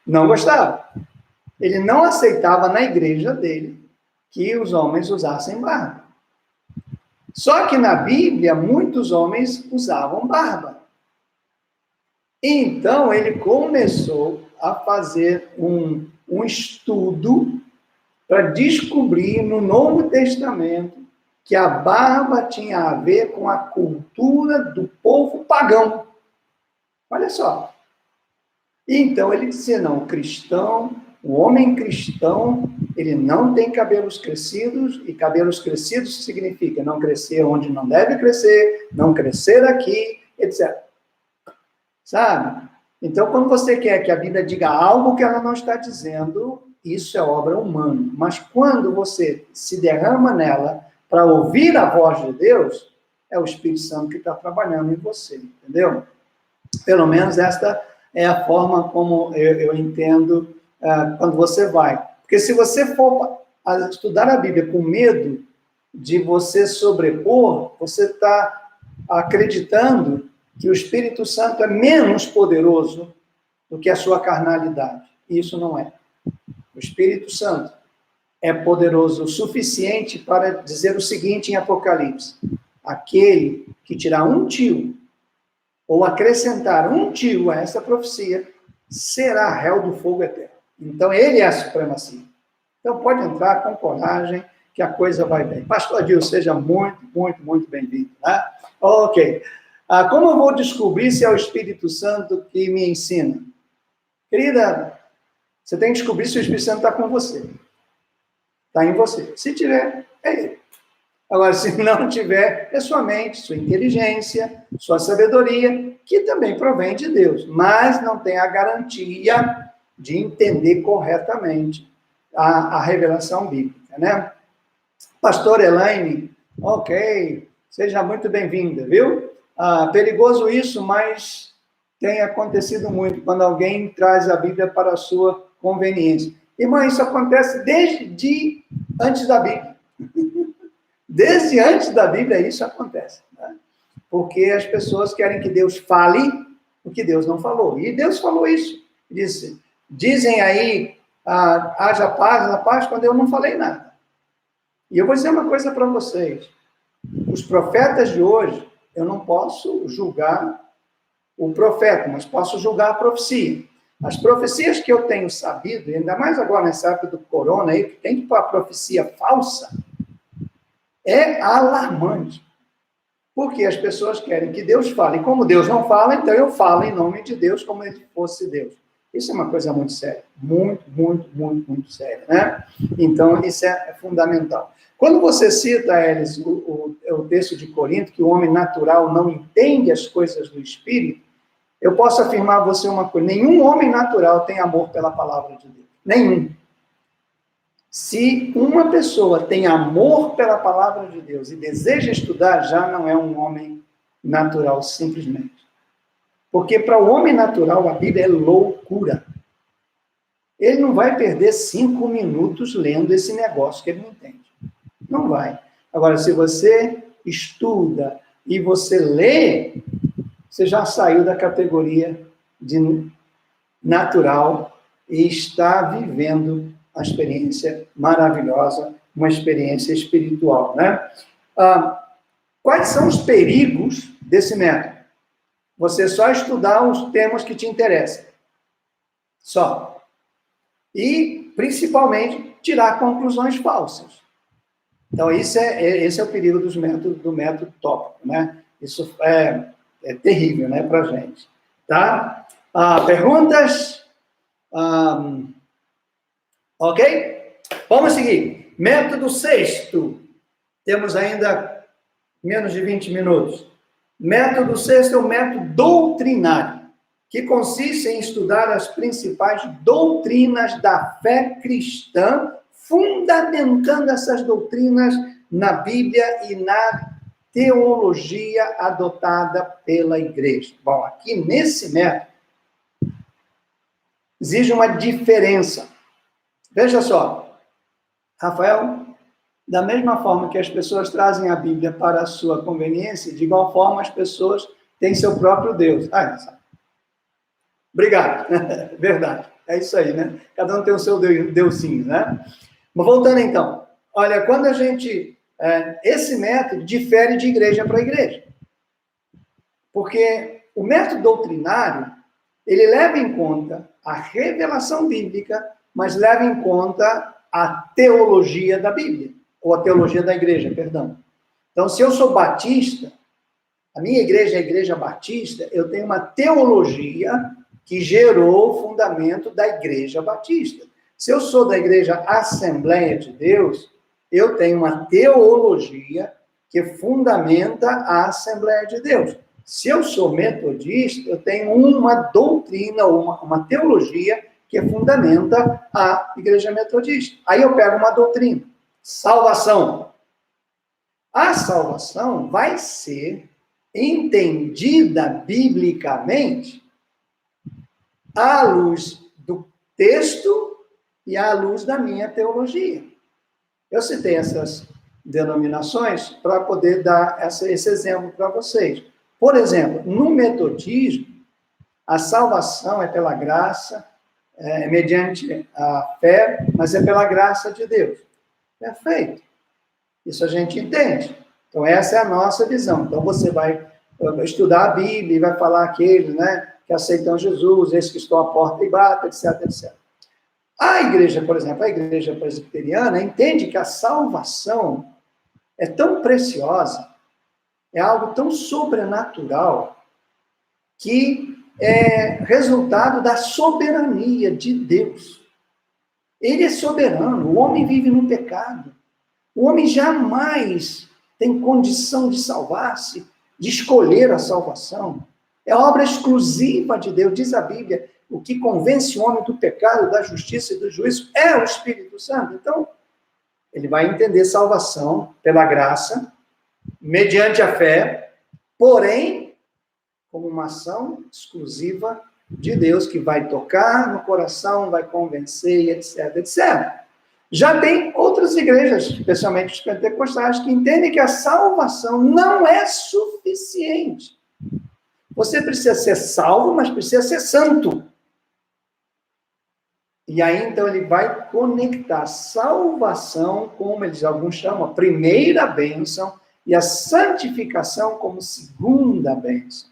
Não gostava. Ele não aceitava na igreja dele que os homens usassem barba. Só que na Bíblia, muitos homens usavam barba. Então, ele começou a fazer um estudo para descobrir no Novo Testamento que a barba tinha a ver com a cultura do povo pagão. Olha só. Então, ele disse, não, o homem cristão, ele não tem cabelos crescidos, e cabelos crescidos significa não crescer onde não deve crescer, não crescer aqui, etc. Sabe? Então, quando você quer que a Bíblia diga algo que ela não está dizendo, isso é obra humana. Mas quando você se derrama nela para ouvir a voz de Deus, é o Espírito Santo que está trabalhando em você, entendeu? Pelo menos esta é a forma como eu entendo quando você vai. Porque se você for estudar a Bíblia com medo de você sobrepor, você está acreditando que o Espírito Santo é menos poderoso do que a sua carnalidade. E isso não é. O Espírito Santo é poderoso o suficiente para dizer o seguinte em Apocalipse: aquele que tirar um tio ou acrescentar um tio a essa profecia será réu do fogo eterno. Então, ele é a supremacia. Então, pode entrar com coragem, que a coisa vai bem. Pastor Adilson, seja muito, muito, muito bem-vindo. Né? Ok. Como eu vou descobrir se é o Espírito Santo que me ensina? Querida, você tem que descobrir se o Espírito Santo está com você. Está em você. Se tiver, é ele. Agora, se não tiver, é sua mente, sua inteligência, sua sabedoria, que também provém de Deus, mas não tem a garantia de entender corretamente a revelação bíblica, né? Pastor Elaine, ok, seja muito bem-vinda, viu? Perigoso isso, mas tem acontecido muito, quando alguém traz a Bíblia para a sua conveniência. Irmã, isso acontece desde antes da Bíblia. Desde antes da Bíblia isso acontece. Né? Porque as pessoas querem que Deus fale o que Deus não falou. E Deus falou isso. Dizem aí, haja paz na paz, quando eu não falei nada. E eu vou dizer uma coisa para vocês. Os profetas de hoje, eu não posso julgar o profeta, mas posso julgar a profecia. As profecias que eu tenho sabido, ainda mais agora nessa época do corona, aí, que tem a profecia falsa, é alarmante. Porque as pessoas querem que Deus fale. E como Deus não fala, então eu falo em nome de Deus como se fosse Deus. Isso é uma coisa muito séria. Muito, muito, muito, muito séria. Né? Então, isso é fundamental. Quando você cita, Elis, o texto de Corinto, que o homem natural não entende as coisas do Espírito, eu posso afirmar a você uma coisa. Nenhum homem natural tem amor pela palavra de Deus. Nenhum. Se uma pessoa tem amor pela palavra de Deus e deseja estudar, já não é um homem natural, simplesmente. Porque para o homem natural, a Bíblia é loucura. Ele não vai perder 5 minutos lendo esse negócio que ele não entende. Não vai. Agora, se você estuda e você lê, você já saiu da categoria de natural e está vivendo a experiência maravilhosa, uma experiência espiritual, né? Quais são os perigos desse método? Você só estudar os temas que te interessam. Só. E, principalmente, tirar conclusões falsas. Então, esse é o perigo do método tópico, né? Isso é terrível, né, para a gente. Tá? Perguntas? Ok? Vamos seguir. Método sexto. Temos ainda menos de 20 minutos. Método sexto é o método doutrinário, que consiste em estudar as principais doutrinas da fé cristã, fundamentando essas doutrinas na Bíblia e na teologia adotada pela igreja. Bom, aqui nesse método, exige uma diferença. Veja só, Rafael, da mesma forma que as pessoas trazem a Bíblia para a sua conveniência, de igual forma as pessoas têm seu próprio Deus. Obrigado. Verdade. É isso aí, né? Cada um tem o seu deusinho, né? Mas voltando então. Olha, quando a gente esse método difere de igreja para igreja. Porque o método doutrinário, ele leva em conta a revelação bíblica, mas leva em conta a teologia da Bíblia, ou a teologia da igreja, perdão. Então, se eu sou batista, a minha igreja é a igreja batista, eu tenho uma teologia que gerou o fundamento da igreja batista. Se eu sou da igreja Assembleia de Deus, eu tenho uma teologia que fundamenta a Assembleia de Deus. Se eu sou metodista, eu tenho uma doutrina, uma teologia que fundamenta a igreja metodista. Aí eu pego uma doutrina. Salvação. A salvação vai ser entendida biblicamente à luz do texto e à luz da minha teologia. Eu citei essas denominações para poder dar esse exemplo para vocês. Por exemplo, no metodismo, a salvação é pela graça, mediante a fé, mas é pela graça de Deus. Perfeito. Isso a gente entende. Então, essa é a nossa visão. Então, você vai estudar a Bíblia e vai falar aqueles, né, que aceitam Jesus, esses que estão à porta e batem, etc, etc. A igreja, por exemplo, a igreja presbiteriana entende que a salvação é tão preciosa, é algo tão sobrenatural, que é resultado da soberania de Deus. Ele é soberano, o homem vive no pecado. O homem jamais tem condição de salvar-se, de escolher a salvação. É obra exclusiva de Deus, diz a Bíblia. O que convence o homem do pecado, da justiça e do juízo é o Espírito Santo. Então, ele vai entender salvação pela graça, mediante a fé, porém, como uma ação exclusiva de Deus, que vai tocar no coração, vai convencer, etc, etc. Já tem outras igrejas, especialmente os pentecostais, que entendem que a salvação não é suficiente. Você precisa ser salvo, mas precisa ser santo. E aí, então, ele vai conectar salvação, como eles alguns chamam, a primeira bênção, e a santificação como segunda bênção.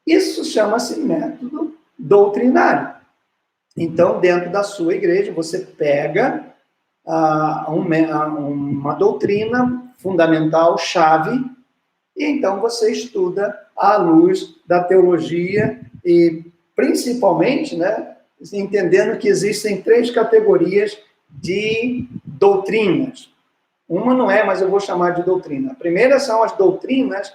Isso chama-se método doutrinário. Então, dentro da sua igreja, você pega uma doutrina fundamental, chave, e então você estuda à luz da teologia e, principalmente, né, entendendo que existem 3 categorias de doutrinas. Uma não é, mas eu vou chamar de doutrina. A primeira são as doutrinas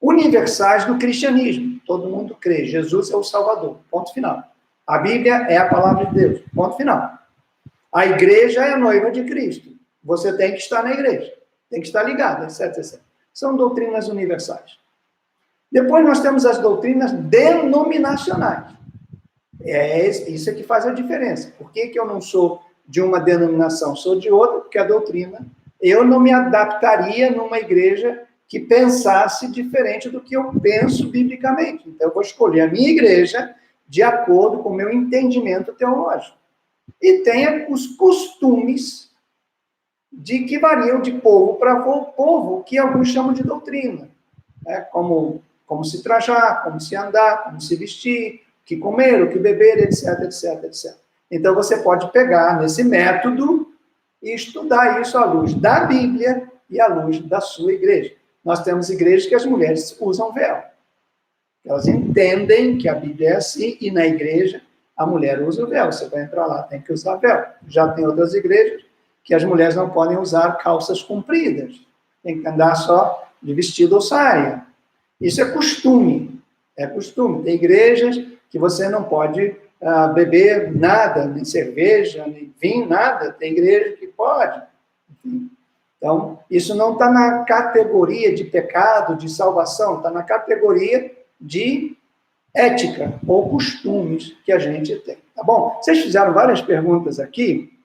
universais do cristianismo. Todo mundo crê, Jesus é o Salvador, ponto final. A Bíblia é a palavra de Deus, ponto final. A igreja é a noiva de Cristo. Você tem que estar na igreja, tem que estar ligado, etc, etc. São doutrinas universais. Depois nós temos as doutrinas denominacionais. Isso é que faz a diferença. Por que eu não sou de uma denominação, sou de outra? Porque a doutrina, eu não me adaptaria numa igreja que pensasse diferente do que eu penso biblicamente. Então, eu vou escolher a minha igreja de acordo com o meu entendimento teológico. E tem os costumes que variam de povo para povo, que alguns chamam de doutrina. Né? Como se trajar, como se andar, como se vestir, o que comer, o que beber, etc, etc, etc. Então, você pode pegar nesse método e estudar isso à luz da Bíblia e à luz da sua igreja. Nós temos igrejas que as mulheres usam véu. Elas entendem que a Bíblia é assim e na igreja a mulher usa o véu. Você vai entrar lá, tem que usar véu. Já tem outras igrejas que as mulheres não podem usar calças compridas. Tem que andar só de vestido ou saia. Isso é costume. É costume. Tem igrejas que você não pode beber nada, nem cerveja, nem vinho, nada. Tem igreja que pode. Enfim. Então, isso não está na categoria de pecado, de salvação, está na categoria de ética ou costumes que a gente tem, tá bom? Vocês fizeram várias perguntas aqui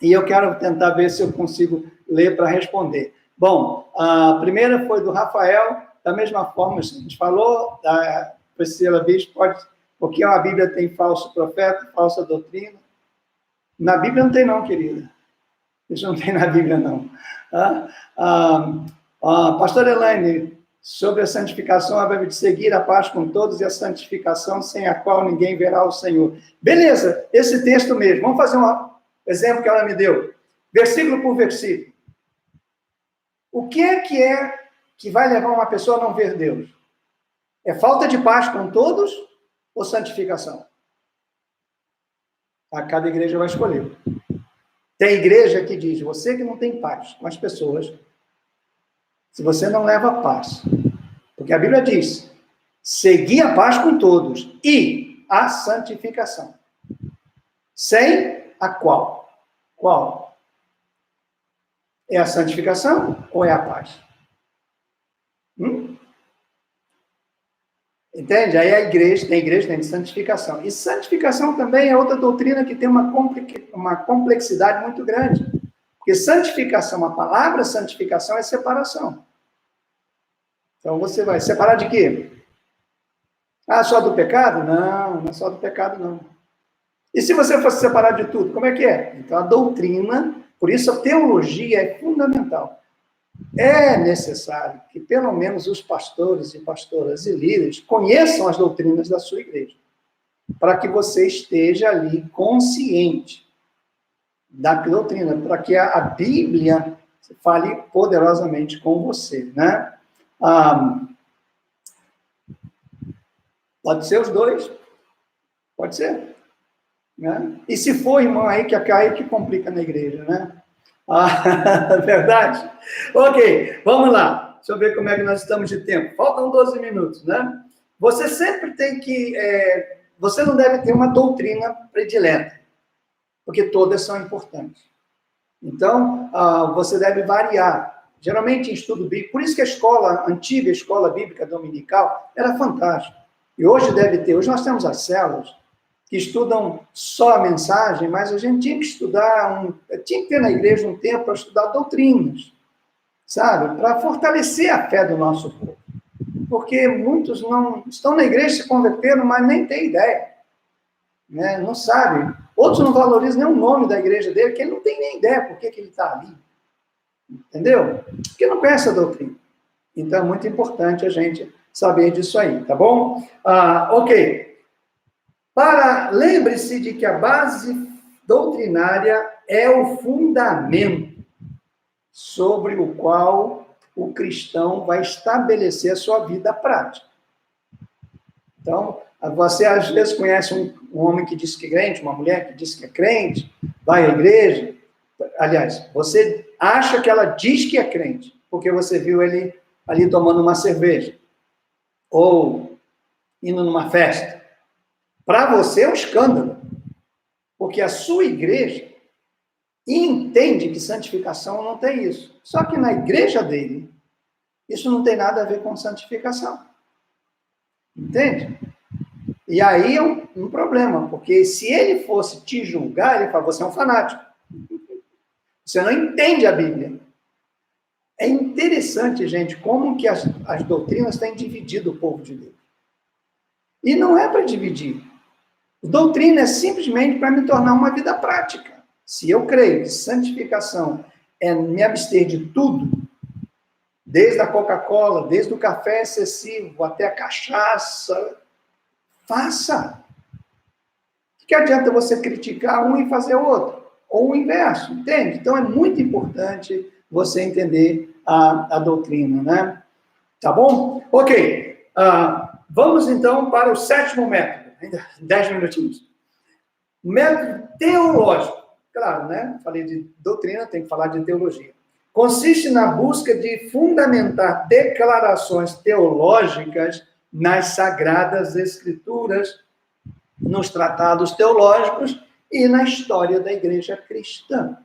e eu quero tentar ver se eu consigo ler para responder. Bom, a primeira foi do Rafael, da mesma forma, a gente falou, a Priscila Bispo, porque a Bíblia tem falso profeta, falsa doutrina. Na Bíblia não tem não, querida. Isso não tem na Bíblia, não. Pastor Elaine, sobre a santificação, a Bíblia diz: seguir a paz com todos e a santificação, sem a qual ninguém verá o Senhor. Beleza, esse texto mesmo. Vamos fazer um exemplo que ela me deu. Versículo por versículo. O que é que vai levar uma pessoa a não ver Deus? É falta de paz com todos ou santificação? A cada igreja vai escolher. Tem igreja que diz: você que não tem paz com as pessoas, se você não leva paz, porque a Bíblia diz: seguir a paz com todos e a santificação. Sem a qual? Qual? É a santificação ou é a paz? Entende? Aí a igreja tem santificação. E santificação também é outra doutrina que tem uma complexidade muito grande. Porque santificação, a palavra santificação é separação. Então você vai separar de quê? Só do pecado? Não, não é só do pecado, não. E se você fosse separar de tudo, como é que é? Então a doutrina, por isso a teologia é fundamental. É necessário que pelo menos os pastores e pastoras e líderes conheçam as doutrinas da sua igreja, para que você esteja ali consciente da doutrina, para que a Bíblia fale poderosamente com você, né? Pode ser os dois, pode ser, né? E se for, irmão, aí que complica na igreja, né? Verdade? Ok, vamos lá. Deixa eu ver como é que nós estamos de tempo. Faltam 12 minutos, né? Você sempre tem que... você não deve ter uma doutrina predileta, porque todas são importantes. Então, você deve variar. Geralmente em estudo bíblico, por isso que a antiga escola bíblica dominical era fantástica. E hoje hoje nós temos as células, que estudam só a mensagem, mas a gente tinha que estudar, tinha que ter na igreja um tempo para estudar doutrinas, sabe? Para fortalecer a fé do nosso povo. Porque muitos não estão na igreja, se converteram, mas nem têm ideia, né? Não sabem. Outros não valorizam nem o nome da igreja dele, que ele não tem nem ideia por que ele está ali. Entendeu? Porque não conhece a doutrina. Então é muito importante a gente saber disso aí, tá bom? Ok. Lembre-se de que a base doutrinária é o fundamento sobre o qual o cristão vai estabelecer a sua vida prática. Então, você às vezes conhece um homem que diz que é crente, uma mulher que diz que é crente, vai à igreja. Aliás, você acha que ela diz que é crente, porque você viu ele ali tomando uma cerveja, ou indo numa festa. Para você é um escândalo, porque a sua igreja entende que santificação não tem isso. Só que na igreja dele, isso não tem nada a ver com santificação. Entende? E aí é um problema, porque se ele fosse te julgar, ele fala: você é um fanático. Você não entende a Bíblia. É interessante, gente, como que as doutrinas têm dividido o povo de Deus. E não é para dividir. Doutrina é simplesmente para me tornar uma vida prática. Se eu creio que santificação é me abster de tudo, desde a Coca-Cola, desde o café excessivo até a cachaça, faça. O que adianta você criticar um e fazer outro? Ou o inverso, entende? Então é muito importante você entender a doutrina, né? Tá bom? Ok. Vamos então para o 7º método. Ainda 10 minutinhos. Método teológico. Claro, né? Falei de doutrina, tem que falar de teologia. Consiste na busca de fundamentar declarações teológicas nas Sagradas Escrituras, nos tratados teológicos e na história da igreja cristã.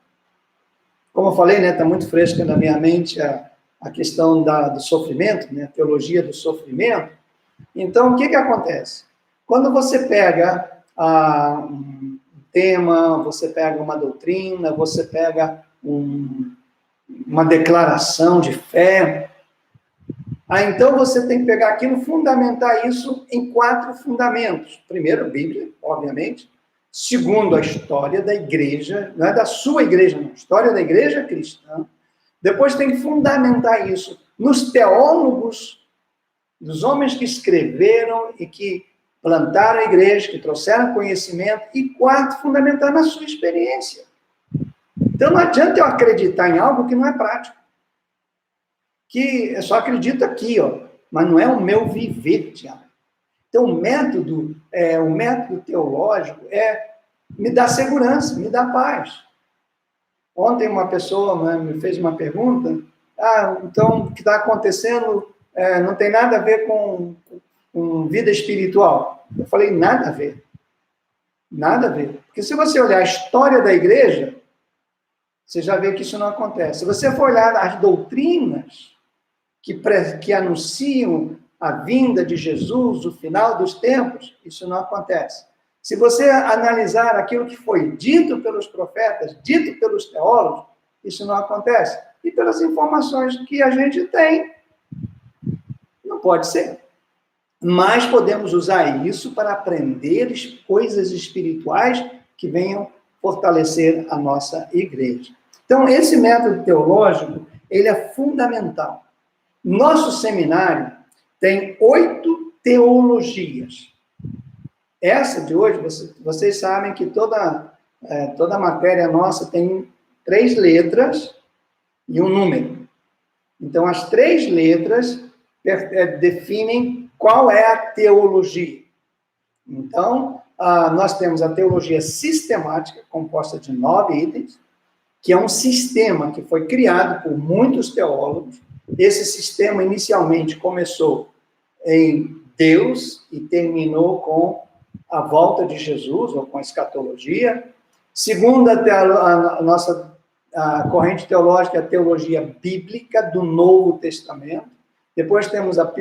Como eu falei, né? Está muito fresca na minha mente a questão do sofrimento, né? A teologia do sofrimento. Então, o que acontece? Quando você pega um tema, você pega uma doutrina, você pega uma declaração de fé, então você tem que pegar aquilo, fundamentar isso em 4 fundamentos. Primeiro, a Bíblia, obviamente. segundo a história da igreja, não é da sua igreja, não, história da igreja cristã. Depois tem que fundamentar isso nos teólogos, dos homens que escreveram e que plantaram a igreja, que trouxeram conhecimento, e quarto, fundamentar na sua experiência. Então, não adianta eu acreditar em algo que não é prático. Que eu só acredito aqui, ó, mas não é o meu viver, Tiago. Então, o método teológico me dá segurança, me dá paz. Ontem uma pessoa me fez uma pergunta, então, o que está acontecendo não tem nada a ver com vida espiritual. Eu falei, nada a ver. Nada a ver. Porque se você olhar a história da igreja, você já vê que isso não acontece. Se você for olhar as doutrinas que anunciam a vinda de Jesus, o final dos tempos, isso não acontece. Se você analisar aquilo que foi dito pelos profetas, dito pelos teólogos, isso não acontece. E pelas informações que a gente tem, não pode ser. Mas podemos usar isso para aprender coisas espirituais que venham fortalecer a nossa igreja. Então, esse método teológico, ele é fundamental. Nosso seminário tem 8 teologias. Essa de hoje, vocês sabem que toda matéria nossa tem 3 letras e um número. Então, as 3 letras definem qual é a teologia. Então, nós temos a teologia sistemática, composta de 9 itens, que é um sistema que foi criado por muitos teólogos. Esse sistema, inicialmente, começou em Deus e terminou com a volta de Jesus, ou com a escatologia. Segundo a nossa corrente teológica, a teologia bíblica do Novo Testamento. Depois temos a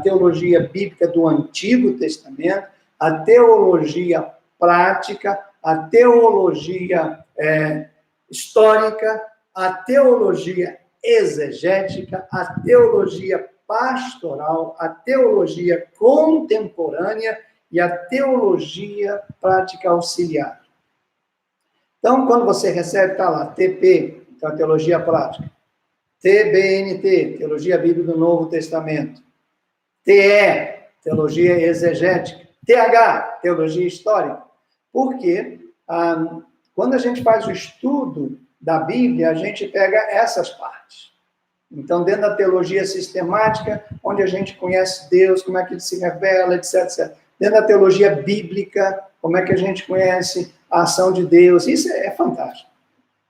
teologia bíblica do Antigo Testamento, a teologia prática, a teologia histórica, a teologia exegética, a teologia pastoral, a teologia contemporânea e a teologia prática auxiliar. Então, quando você recebe, está lá, TP, então a teologia prática, TBNT, teologia bíblica do Novo Testamento, TE, teologia exegética, TH, teologia histórica. Porque quando a gente faz o estudo da Bíblia, a gente pega essas partes. Então, dentro da teologia sistemática, onde a gente conhece Deus, como é que ele se revela, etc, etc. Dentro da teologia bíblica, como é que a gente conhece a ação de Deus. Isso é fantástico.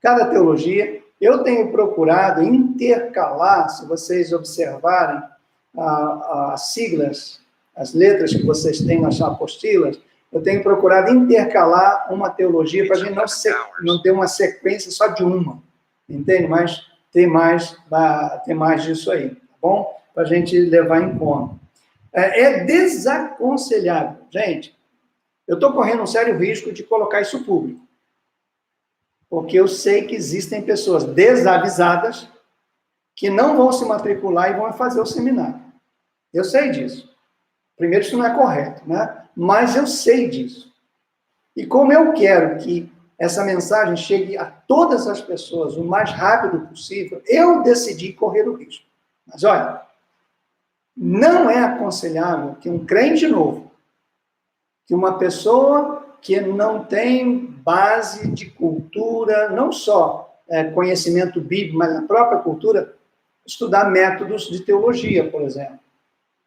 Cada teologia, eu tenho procurado intercalar, se vocês observarem as siglas, as letras que vocês têm nas apostilas, eu tenho procurado intercalar uma teologia para a gente não ter uma sequência só de uma, entende? Mas tem mais disso aí, tá bom? Para a gente levar em conta. É desaconselhável. Gente, eu estou correndo um sério risco de colocar isso público, porque eu sei que existem pessoas desavisadas que não vão se matricular e vão fazer o seminário. Eu sei disso. Primeiro, isso não é correto, né? Mas eu sei disso. E como eu quero que essa mensagem chegue a todas as pessoas o mais rápido possível, eu decidi correr o risco. Mas, olha, não é aconselhável que um crente novo, que uma pessoa que não tem base de cultura, não só conhecimento bíblico, mas a própria cultura, estudar métodos de teologia, por exemplo,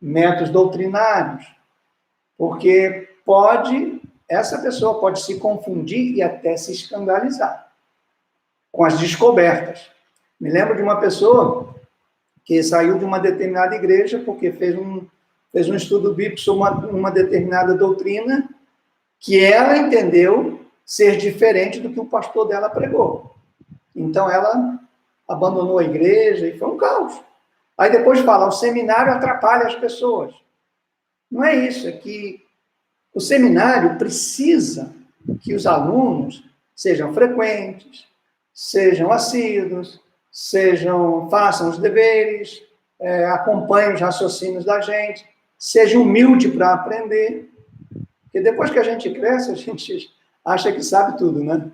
métodos doutrinários, porque essa pessoa pode se confundir e até se escandalizar com as descobertas. Me lembro de uma pessoa que saiu de uma determinada igreja porque fez um estudo bíblico sobre uma determinada doutrina que ela entendeu ser diferente do que o pastor dela pregou. Então, ela abandonou a igreja e foi um caos. Aí depois fala, o seminário atrapalha as pessoas. Não é isso, é que o seminário precisa que os alunos sejam frequentes, sejam assíduos, façam os deveres, acompanhem os raciocínios da gente, seja humilde para aprender. Porque depois que a gente cresce, a gente acha que sabe tudo, né?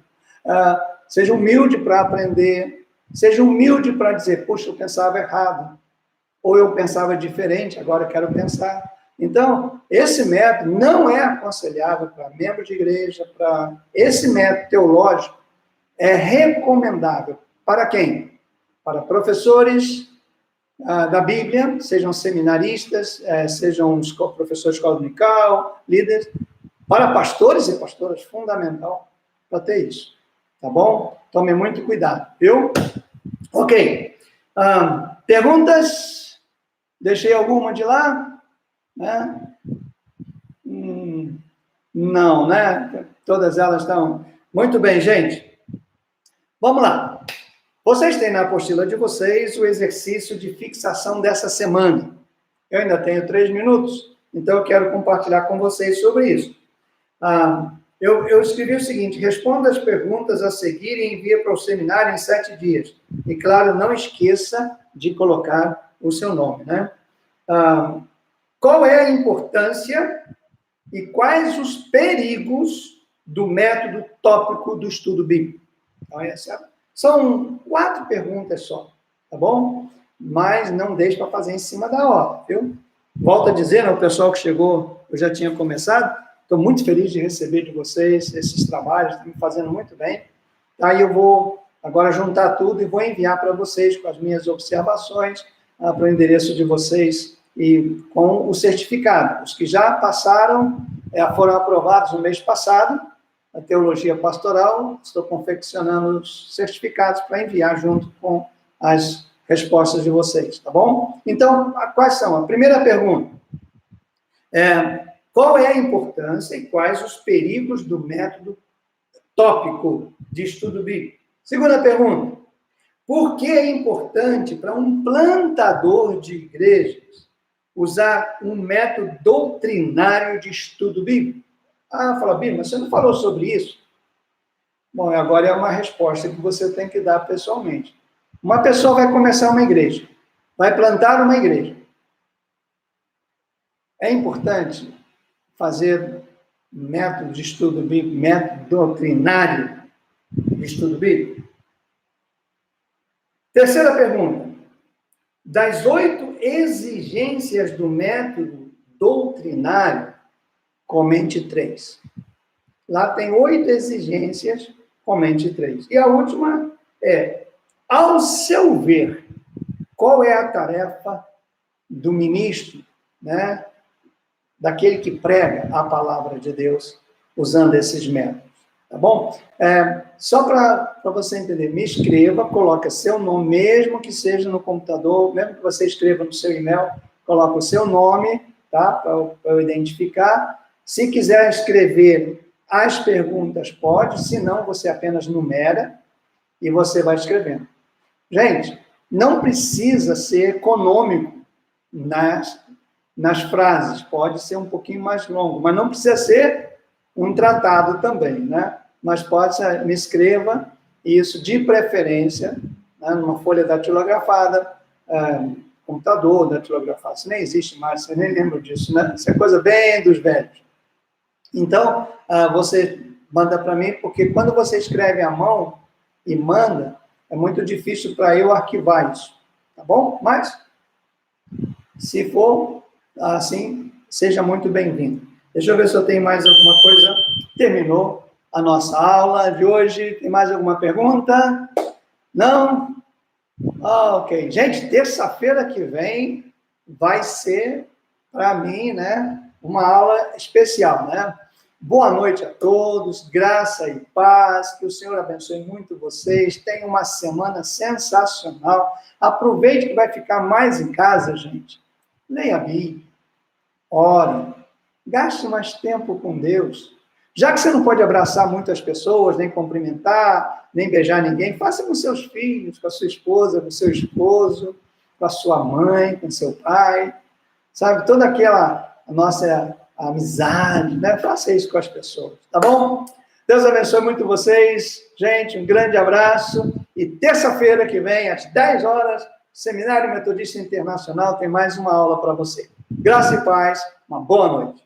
Seja humilde para aprender, seja humilde para dizer, puxa, eu pensava errado, ou eu pensava diferente, agora eu quero pensar. Então, esse método não é aconselhável para membro de igreja, esse método teológico é recomendável para quem? Para professores da Bíblia, sejam seminaristas, sejam professores de escola dominical, líderes, para pastores e pastoras, fundamental para ter isso. Tá bom? Tome muito cuidado, viu? Ok. Perguntas? Deixei alguma de lá? Né? Não, né? Todas elas estão... Muito bem, gente. Vamos lá. Vocês têm na apostila de vocês o exercício de fixação dessa semana. Eu ainda tenho 3 minutos, então eu quero compartilhar com vocês sobre isso. Eu escrevi o seguinte: responda as perguntas a seguir e envia para o seminário em 7 dias. E, claro, não esqueça de colocar o seu nome, né? Qual é a importância e quais os perigos do método tópico do estudo bíblico? Então, são 4 perguntas só, tá bom? Mas não deixe para fazer em cima da hora, viu? Volto a dizer, né, o pessoal que chegou, eu já tinha começado, estou muito feliz de receber de vocês esses trabalhos, estão me fazendo muito bem. Aí eu vou agora juntar tudo e vou enviar para vocês com as minhas observações, para o endereço de vocês e com o certificado. Os que já passaram, foram aprovados no mês passado, a teologia pastoral, estou confeccionando os certificados para enviar junto com as respostas de vocês, tá bom? Então, quais são? A primeira pergunta qual é a importância e quais os perigos do método tópico de estudo bíblico? Segunda pergunta, por que é importante para um plantador de igrejas usar um método doutrinário de estudo bíblico? Fala, Bíblia, mas você não falou sobre isso? Bom, agora é uma resposta que você tem que dar pessoalmente. Uma pessoa vai começar uma igreja, vai plantar uma igreja. É importante fazer método de estudo bíblico, método doutrinário de estudo bíblico? Terceira pergunta. Das 8 exigências do método doutrinário, comente 3. Lá tem 8 exigências, comente 3. E a última ao seu ver, qual é a tarefa do ministro, né, daquele que prega a palavra de Deus usando esses métodos, tá bom? Só para você entender, me escreva, coloca seu nome, mesmo que seja no computador, mesmo que você escreva no seu e-mail, coloca o seu nome, tá, para eu identificar. Se quiser escrever as perguntas, pode, se não, você apenas numera e você vai escrevendo. Gente, não precisa ser econômico nas frases, pode ser um pouquinho mais longo, mas não precisa ser um tratado também, né? Mas pode ser, me escreva isso de preferência, né, numa folha datilografada, computador datilografado, isso nem existe mais, você nem lembra disso, né? Isso é coisa bem dos velhos. Então, você manda para mim, porque quando você escreve à mão e manda, é muito difícil para eu arquivar isso, tá bom? Mas, se for assim, seja muito bem-vindo. Deixa eu ver se eu tenho mais alguma coisa. Terminou a nossa aula de hoje. Tem mais alguma pergunta? Não? Ok. Gente, terça-feira que vem vai ser, para mim, né, uma aula especial, né? Boa noite a todos, graça e paz, que o Senhor abençoe muito vocês, tenham uma semana sensacional, aproveite que vai ficar mais em casa, gente, leia a Bíblia, ore, gaste mais tempo com Deus, já que você não pode abraçar muitas pessoas, nem cumprimentar, nem beijar ninguém, faça com seus filhos, com a sua esposa, com seu esposo, com a sua mãe, com seu pai, sabe, toda aquela nossa amizade, né? Faça isso com as pessoas, tá bom? Deus abençoe muito vocês, gente, um grande abraço, e terça-feira que vem, às 10 horas, Seminário Metodista Internacional tem mais uma aula para você. Graça e paz, uma boa noite.